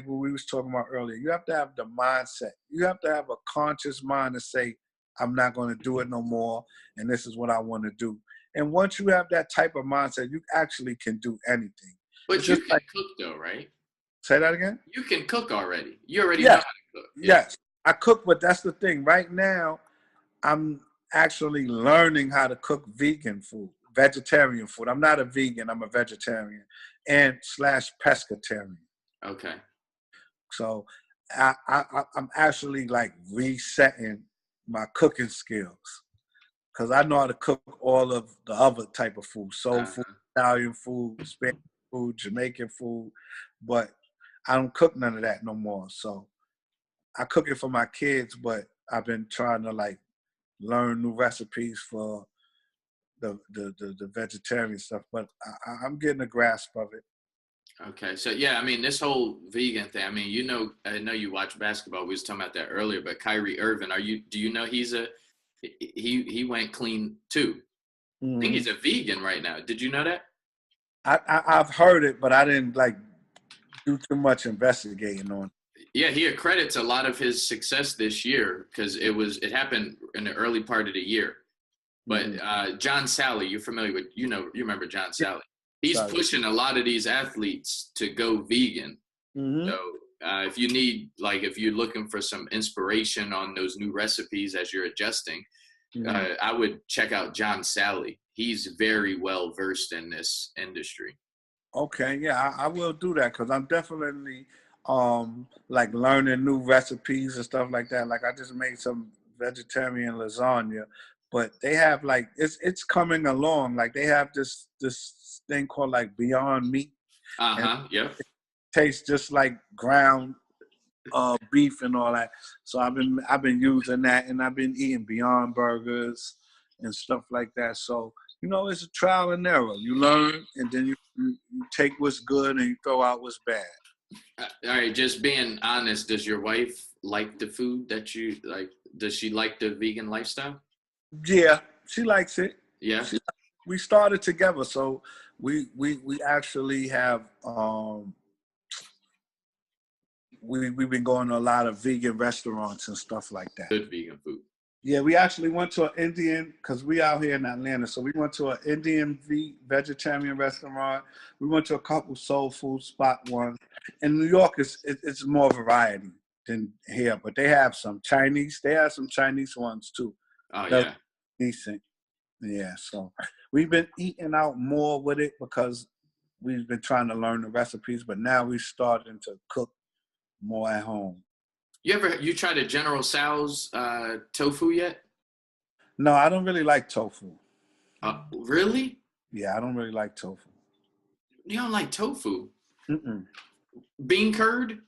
what we was talking about earlier, you have to have the mindset. You have to have a conscious mind to say, I'm not going to do it no more, and this is what I want to do. And once you have that type of mindset, you actually can do anything. But It's you just can like, cook though, right? say that again? You can cook already. You already know how Yes, to cook. Yeah. yes. I cook, but that's the thing. Right now, I'm actually learning how to cook vegan food, vegetarian food. I'm not a vegan, I'm a vegetarian and slash pescatarian. Okay. So I'm actually like resetting my cooking skills because I know how to cook all of the other type of food, soul food, Uh-huh. Italian food, Spanish food, Jamaican food, but I don't cook none of that no more. So I cook it for my kids, but I've been trying to like learn new recipes for the vegetarian stuff. But I'm getting a grasp of it. Okay. So yeah, I mean, this whole vegan thing. I mean, I know you watch basketball. We was talking about that earlier, but Kyrie Irving, do you know he went clean too? I think Hmm. he's a vegan right now. Did you know that? I've heard it, but I didn't like do too much investigating on it. Yeah, he accredits a lot of his success this year because it happened in the early part of the year. But Mm-hmm. John Sally, you're familiar with, you remember John Yeah, Sally. He's sorry. pushing a lot of these athletes to go vegan. Hmm. So if you're looking for some inspiration on those new recipes as you're adjusting, Hmm. I would check out John Sally. He's very well versed in this industry. Okay, yeah, I will do that because I'm definitely like learning new recipes and stuff like that. Like I just made some vegetarian lasagna, but they have like it's coming along. Like they have this thing called like Beyond Meat, and Uh-huh. Yep. it tastes just like ground beef and all that. So I've been using that, and I've been eating Beyond Burgers and stuff like that. So it's a trial and error. You learn, and then you take what's good and you throw out what's bad. All right, just being honest, does your wife like the food that you like? Does she like the vegan lifestyle? Yeah, she likes it. Yeah. We started together, so we actually have we've been going to a lot of vegan restaurants and stuff like that. Good vegan food. Yeah, we actually went to an Indian, because we out here in Atlanta, so we went to an Indian vegetarian restaurant. We went to a couple soul food spot ones. In New York, it's more variety than here, but they have some Chinese. They have some Chinese ones too. Oh That's yeah. decent. Yeah, so we've been eating out more with it because we've been trying to learn the recipes, but now we're starting to cook more at home. You tried a General Tso's tofu yet? No, I don't really like tofu. Really? Yeah, I don't really like tofu. You don't like tofu? Mm-mm. Bean curd?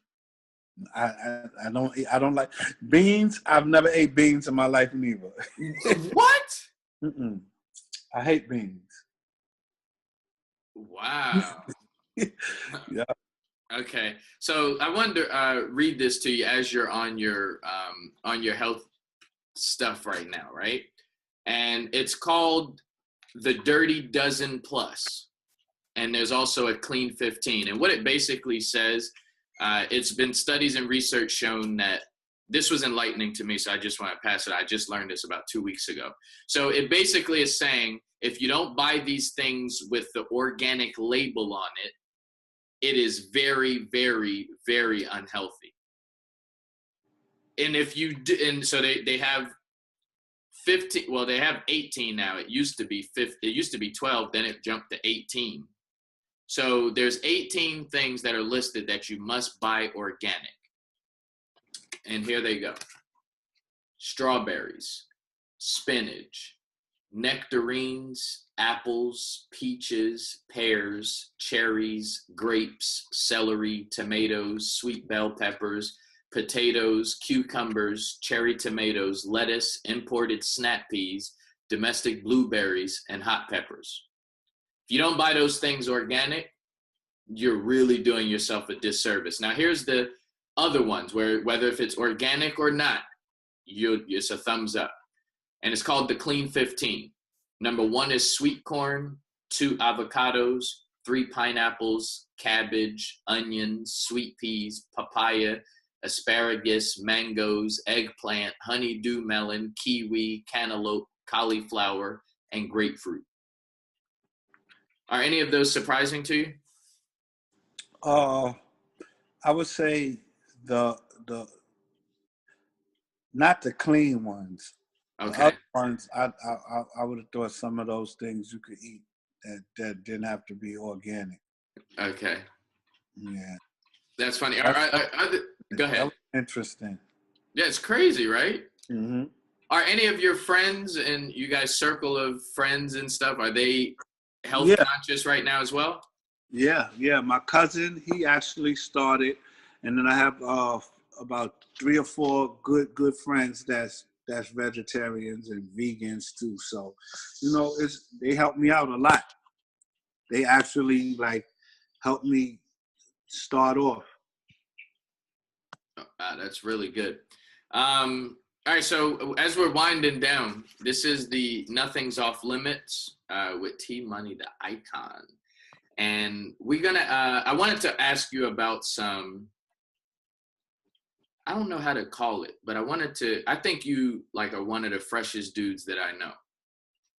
I don't like beans. I've never ate beans in my life neither. What? Mm-mm. I hate beans. Wow. Yeah. Okay. So I wanted to read this to you as you're on your health stuff right now, right? And it's called the Dirty Dozen Plus. And there's also a Clean 15. And what it basically says, it's been studies and research shown that this was enlightening to me, so I just want to pass it. I just learned this about 2 weeks ago. So it basically is saying if you don't buy these things with the organic label on it, it is very, very, very unhealthy. And if you do, and so they have 15, well, they have 18 now. It used to be 50, it used to be 12, then it jumped to 18. So there's 18 things that are listed that you must buy organic. And here they go. Strawberries, spinach, nectarines, apples, peaches, pears, cherries, grapes, celery, tomatoes, sweet bell peppers, potatoes, cucumbers, cherry tomatoes, lettuce, imported snap peas, domestic blueberries, and hot peppers. If you don't buy those things organic, you're really doing yourself a disservice. Now, here's the other ones whether if it's organic or not, it's a thumbs up. And it's called the Clean 15. Number 1 is sweet corn, 2 avocados, 3 pineapples, cabbage, onions, sweet peas, papaya, asparagus, mangoes, eggplant, honeydew melon, kiwi, cantaloupe, cauliflower, and grapefruit. Are any of those surprising to you? Uh, I would say the not the clean ones. The Okay. other ones, I would have thought some of those things you could eat that didn't have to be organic. Okay. Yeah, That's funny. that, that, Go that ahead. was interesting. Yeah, it's crazy, right? Hmm. Are any of your friends and you guys circle of friends and stuff, are they health Yeah, conscious right now as well? yeah. My cousin, he actually started, and then I have about 3 or 4 good friends that's vegetarians and vegans too. So, they help me out a lot. They actually like helped me start off. That's really good. All right, so as we're winding down, this is the Nothing's Off Limits with T Money the Icon. And I wanted to ask you about some, I don't know how to call it, but I think you like are one of the freshest dudes that I know,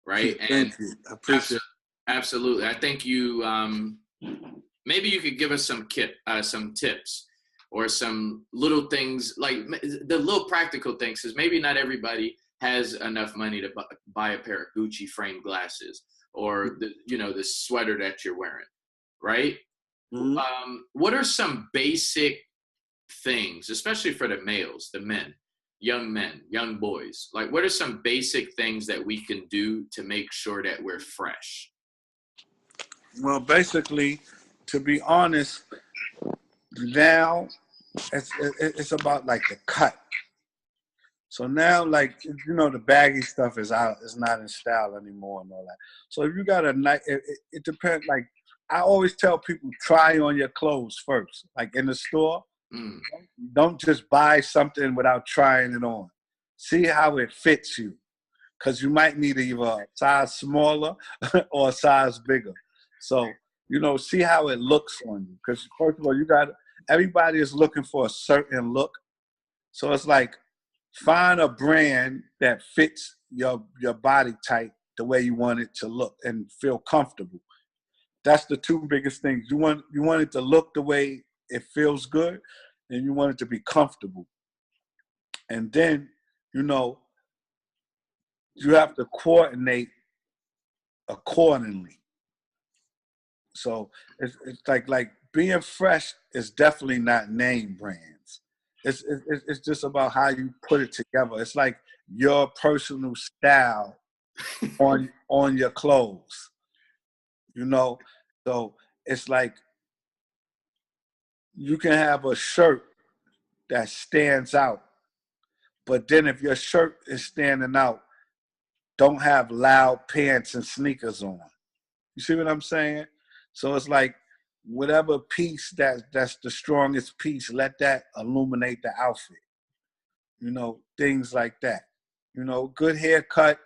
right? And Thank you. I appreciate absolutely. I think you, maybe you could give us some tips or some little things, like the little practical things, because maybe not everybody has enough money to buy a pair of Gucci framed glasses or the sweater that you're wearing, right? it. What are some basic things, especially for the males, the men, young boys? Like, what are some basic things that we can do to make sure that we're fresh? Well, basically, to be honest, now it's about like the cut. So now, like the baggy stuff is out. It's not in style anymore and all that. So if you got a nice, it depends. Like I always tell people, try on your clothes first. Like in the store, Mm. don't just buy something without trying it on. See how it fits you, because you might need either a size smaller or a size bigger. So see how it looks on you. Because first of all, everybody is looking for a certain look. So it's like, find a brand that fits your body type the way you want it to look and feel comfortable. That's the two biggest things. You want it to look the way it feels good, and you want it to be comfortable. And then, you know, you have to coordinate accordingly. So it's like being fresh is definitely not name brands. It's just about how you put it together. It's like your personal style on your clothes, you know. So it's like you can have a shirt that stands out, but then if your shirt is standing out, don't have loud pants and sneakers on. You see what I'm saying? So it's like whatever piece that's the strongest piece, let that illuminate the outfit. Things like that. Good haircut,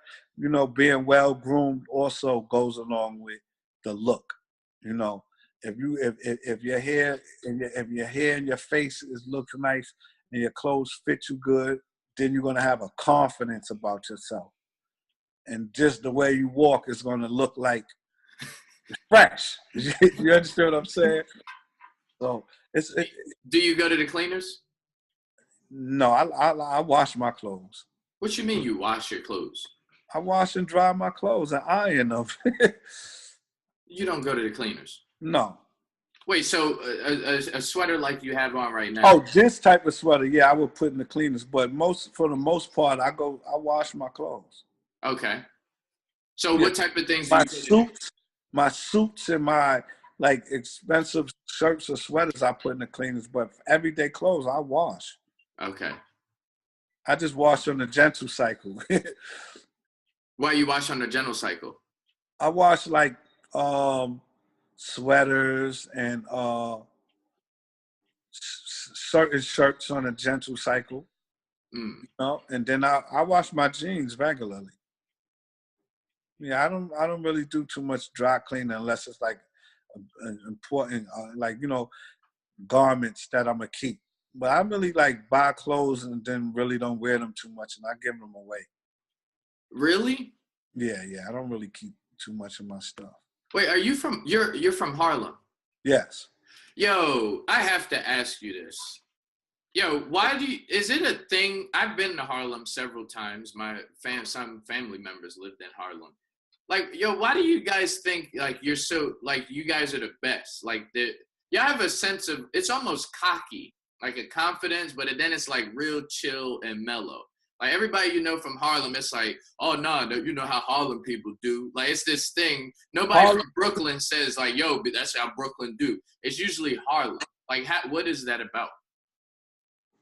being well groomed also goes along with the look. You know, if your hair and your face looks nice and your clothes fit you good, then you're gonna have a confidence about yourself. And just the way you walk is gonna look like fresh. You understand what I'm saying? So Do you go to the cleaners? no, I wash my clothes. What you mean you wash your clothes? I wash and dry my clothes and iron them. You don't go to the cleaners. No. Wait, so a sweater like you have on right now? Oh, this type of sweater, yeah, I would put in the cleaners. But for the most part, I wash my clothes. Okay. So Yeah. what type of things do you put in there? My suits and my like expensive shirts or sweaters I put in the cleaners. But for everyday clothes, I wash. Okay. I just wash on the gentle cycle. Why you wash on the gentle cycle? I wash like sweaters and certain shirts on a gentle cycle, Mm. and then I wash my jeans regularly. Yeah, I don't really do too much dry cleaning unless it's like important, like garments that I'm gonna keep. But I really like buy clothes and then really don't wear them too much, and I give them away. Really? Yeah, I don't really keep too much of my stuff. Wait, are you from you're from Harlem? Yes. Yo, I have to ask you this. Yo, is it a thing? I've been to Harlem several times. Some family members lived in Harlem. Like, yo, why do you guys think like you're so like you guys are the best? Like you have a sense of it's almost cocky, like a confidence, but then it's like real chill and mellow. Like everybody you know from Harlem, it's like, oh no, you know how Harlem people do. Like it's this thing. Nobody from Brooklyn says like, yo, but that's how Brooklyn do. It's usually Harlem. Like, what is that about?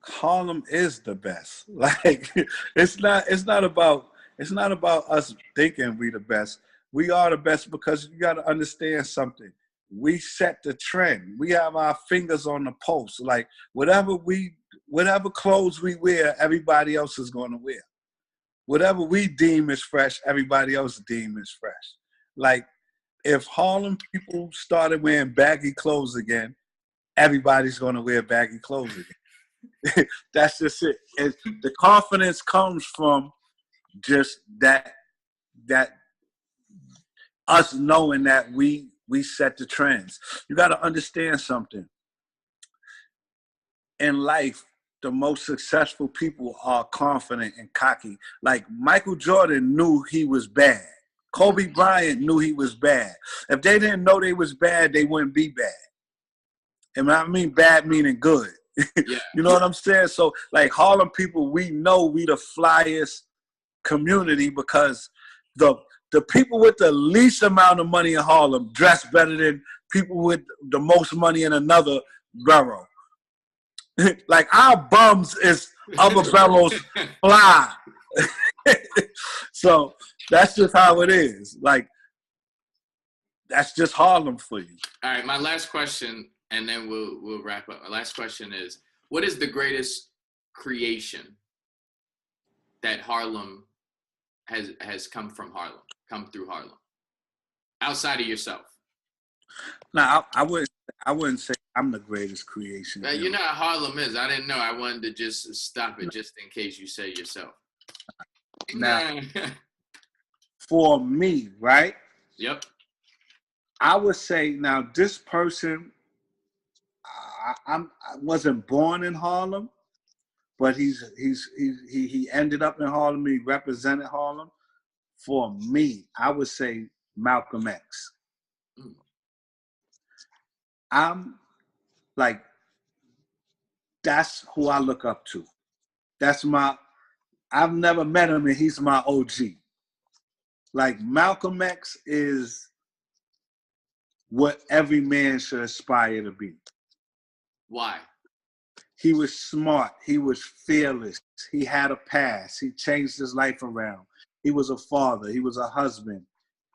Harlem is the best. Like it's not about us thinking we the best. We are the best because you got to understand something. We set the trend. We have our fingers on the pulse. Like whatever clothes we wear, everybody else is going to wear. Whatever we deem is fresh, everybody else deem is fresh. Like if Harlem people started wearing baggy clothes again, everybody's going to wear baggy clothes again. That's just it. And the confidence comes from just that us knowing that we set the trends. You got to understand something. In life, the most successful people are confident and cocky. Like Michael Jordan knew he was bad. Kobe Bryant knew he was bad. If they didn't know they was bad, they wouldn't be bad. And I mean bad meaning good. Yeah. You know what I'm saying? So like Harlem people, we know we the flyest community because the people with the least amount of money in Harlem dress better than people with the most money in another borough. Like our bums is other boroughs fly. So that's just how it is. Like that's just Harlem for you. All right, my last question, and then we'll wrap up. My last question is, what is the greatest creation that Harlem has come through Harlem, outside of yourself? No, I wouldn't say I'm the greatest creation. You know how Harlem is. I didn't know. I wanted to just stop it just in case you say yourself. Now, for me, right? Yep. I would say now this person, I wasn't born in Harlem, but he ended up in Harlem. He represented Harlem. For me, I would say Malcolm X. I'm like, that's who I look up to. I've never met him and he's my OG. Like Malcolm X is what every man should aspire to be. Why? He was smart. He was fearless. He had a past. He changed his life around. He was a father. He was a husband.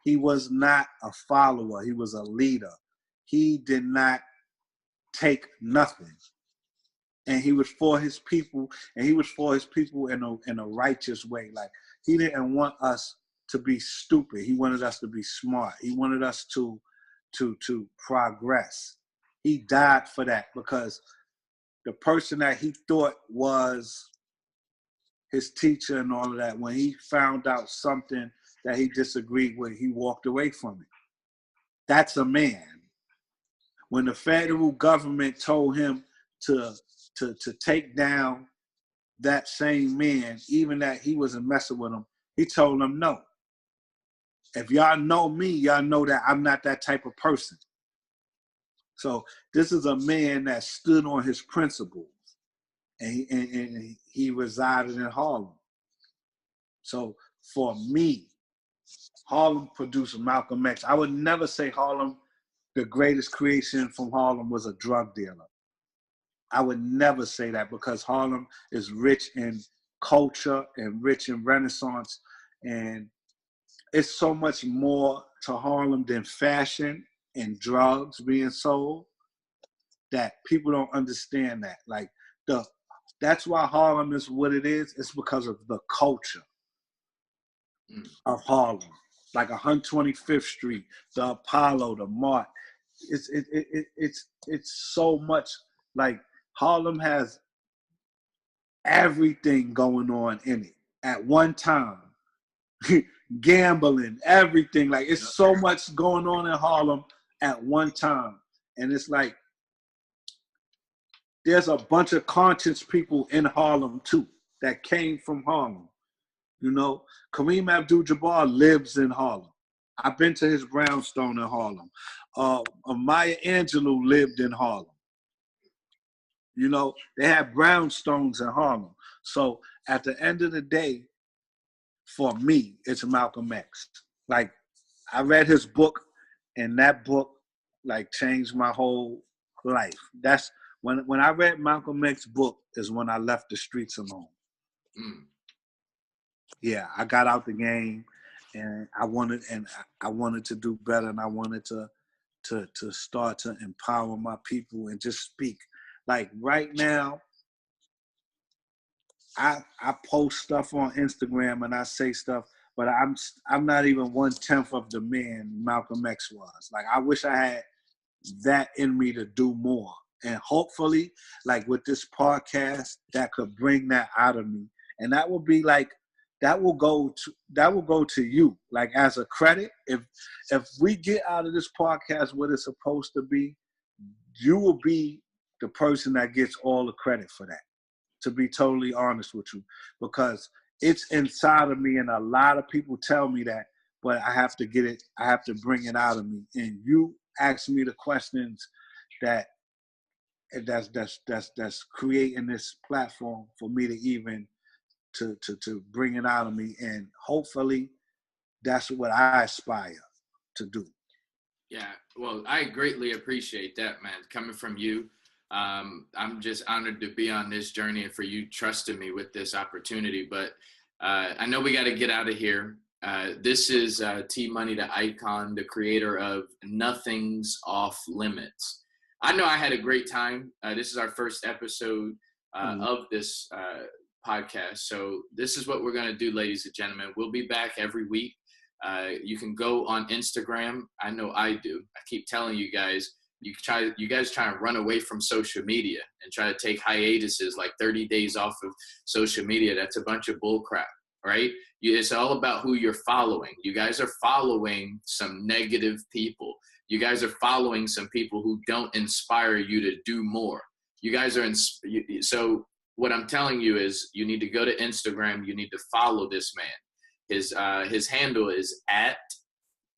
He was not a follower. He was a leader. He did not take nothing. And he was for his people, and he was for his people in a righteous way. Like he didn't want us to be stupid. He wanted us to be smart. He wanted us to progress. He died for that because the person that he thought was his teacher and all of that, when he found out something that he disagreed with, he walked away from it. That's a man. When the federal government told him to take down that same man, even that he wasn't messing with him, he told them no. If y'all know me, y'all know that I'm not that type of person. So this is a man that stood on his principles, and he resided in Harlem. So for me, Harlem produced Malcolm X. I would never say Harlem, the greatest creation from Harlem was a drug dealer. I would never say that because Harlem is rich in culture and rich in Renaissance, and it's so much more to Harlem than fashion and drugs being sold that people don't understand that. Like that's why Harlem is what it is. It's because of the culture of Harlem, like 125th Street, the Apollo, the Mart. It's so much. Like Harlem has everything going on in it at one time. Gambling, everything. Like it's so much going on in Harlem at one time. And it's like there's a bunch of conscious people in Harlem too that came from Harlem. You know, Kareem Abdul-Jabbar lives in Harlem. I've been to his brownstone in Harlem. Maya Angelou lived in Harlem. You know, they had brownstones in Harlem. So at the end of the day, for me, it's Malcolm X. Like, I read his book, and that book, like, changed my whole life. That's when I read Malcolm X's book is when I left the streets alone. Mm. Yeah, I got out the game, and I wanted to do better, and I wanted to start to empower my people and just speak. Like right now, I post stuff on Instagram and I say stuff, but I'm not even 1/10 of the man Malcolm X was. Like, I wish I had that in me to do more, and hopefully, like with this podcast, that could bring that out of me, and that will be like that will go to you, like as a credit. If we get out of this podcast what it's supposed to be, you will be the person that gets all the credit for that. To be totally honest with you, because it's inside of me, and a lot of people tell me that, but I have to get it. I have to bring it out of me. And you ask me the questions that's creating this platform for me to even to bring it out of me, and hopefully that's what I aspire to do. Yeah, well, I greatly appreciate that, man. Coming from you, I'm just honored to be on this journey and for you trusting me with this opportunity. But I know we got to get out of here. This is T Money the Icon, the creator of Nothing's Off Limits. I know I had a great time. This is our first episode of this podcast. So this is what we're going to do, ladies and gentlemen. We'll be back every week. You can go on Instagram. I know I do. I keep telling you guys, you guys try and run away from social media and try to take hiatuses like 30 days off of social media. That's a bunch of bull crap, right? It's all about who you're following. You guys are following some negative people. You guys are following some people who don't inspire you to do more. You guys are so what I'm telling you is you need to go to Instagram. You need to follow this man. His handle is at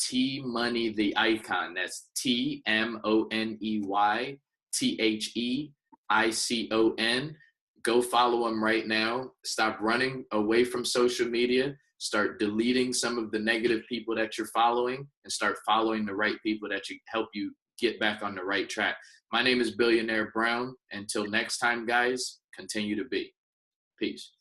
T Money the Icon. That's TMONEYTHEICON. Go follow him right now. Stop running away from social media. Start deleting some of the negative people that you're following and start following the right people that help you get back on the right track. My name is Billionaire Brown. Until next time, guys, continue to be. Peace.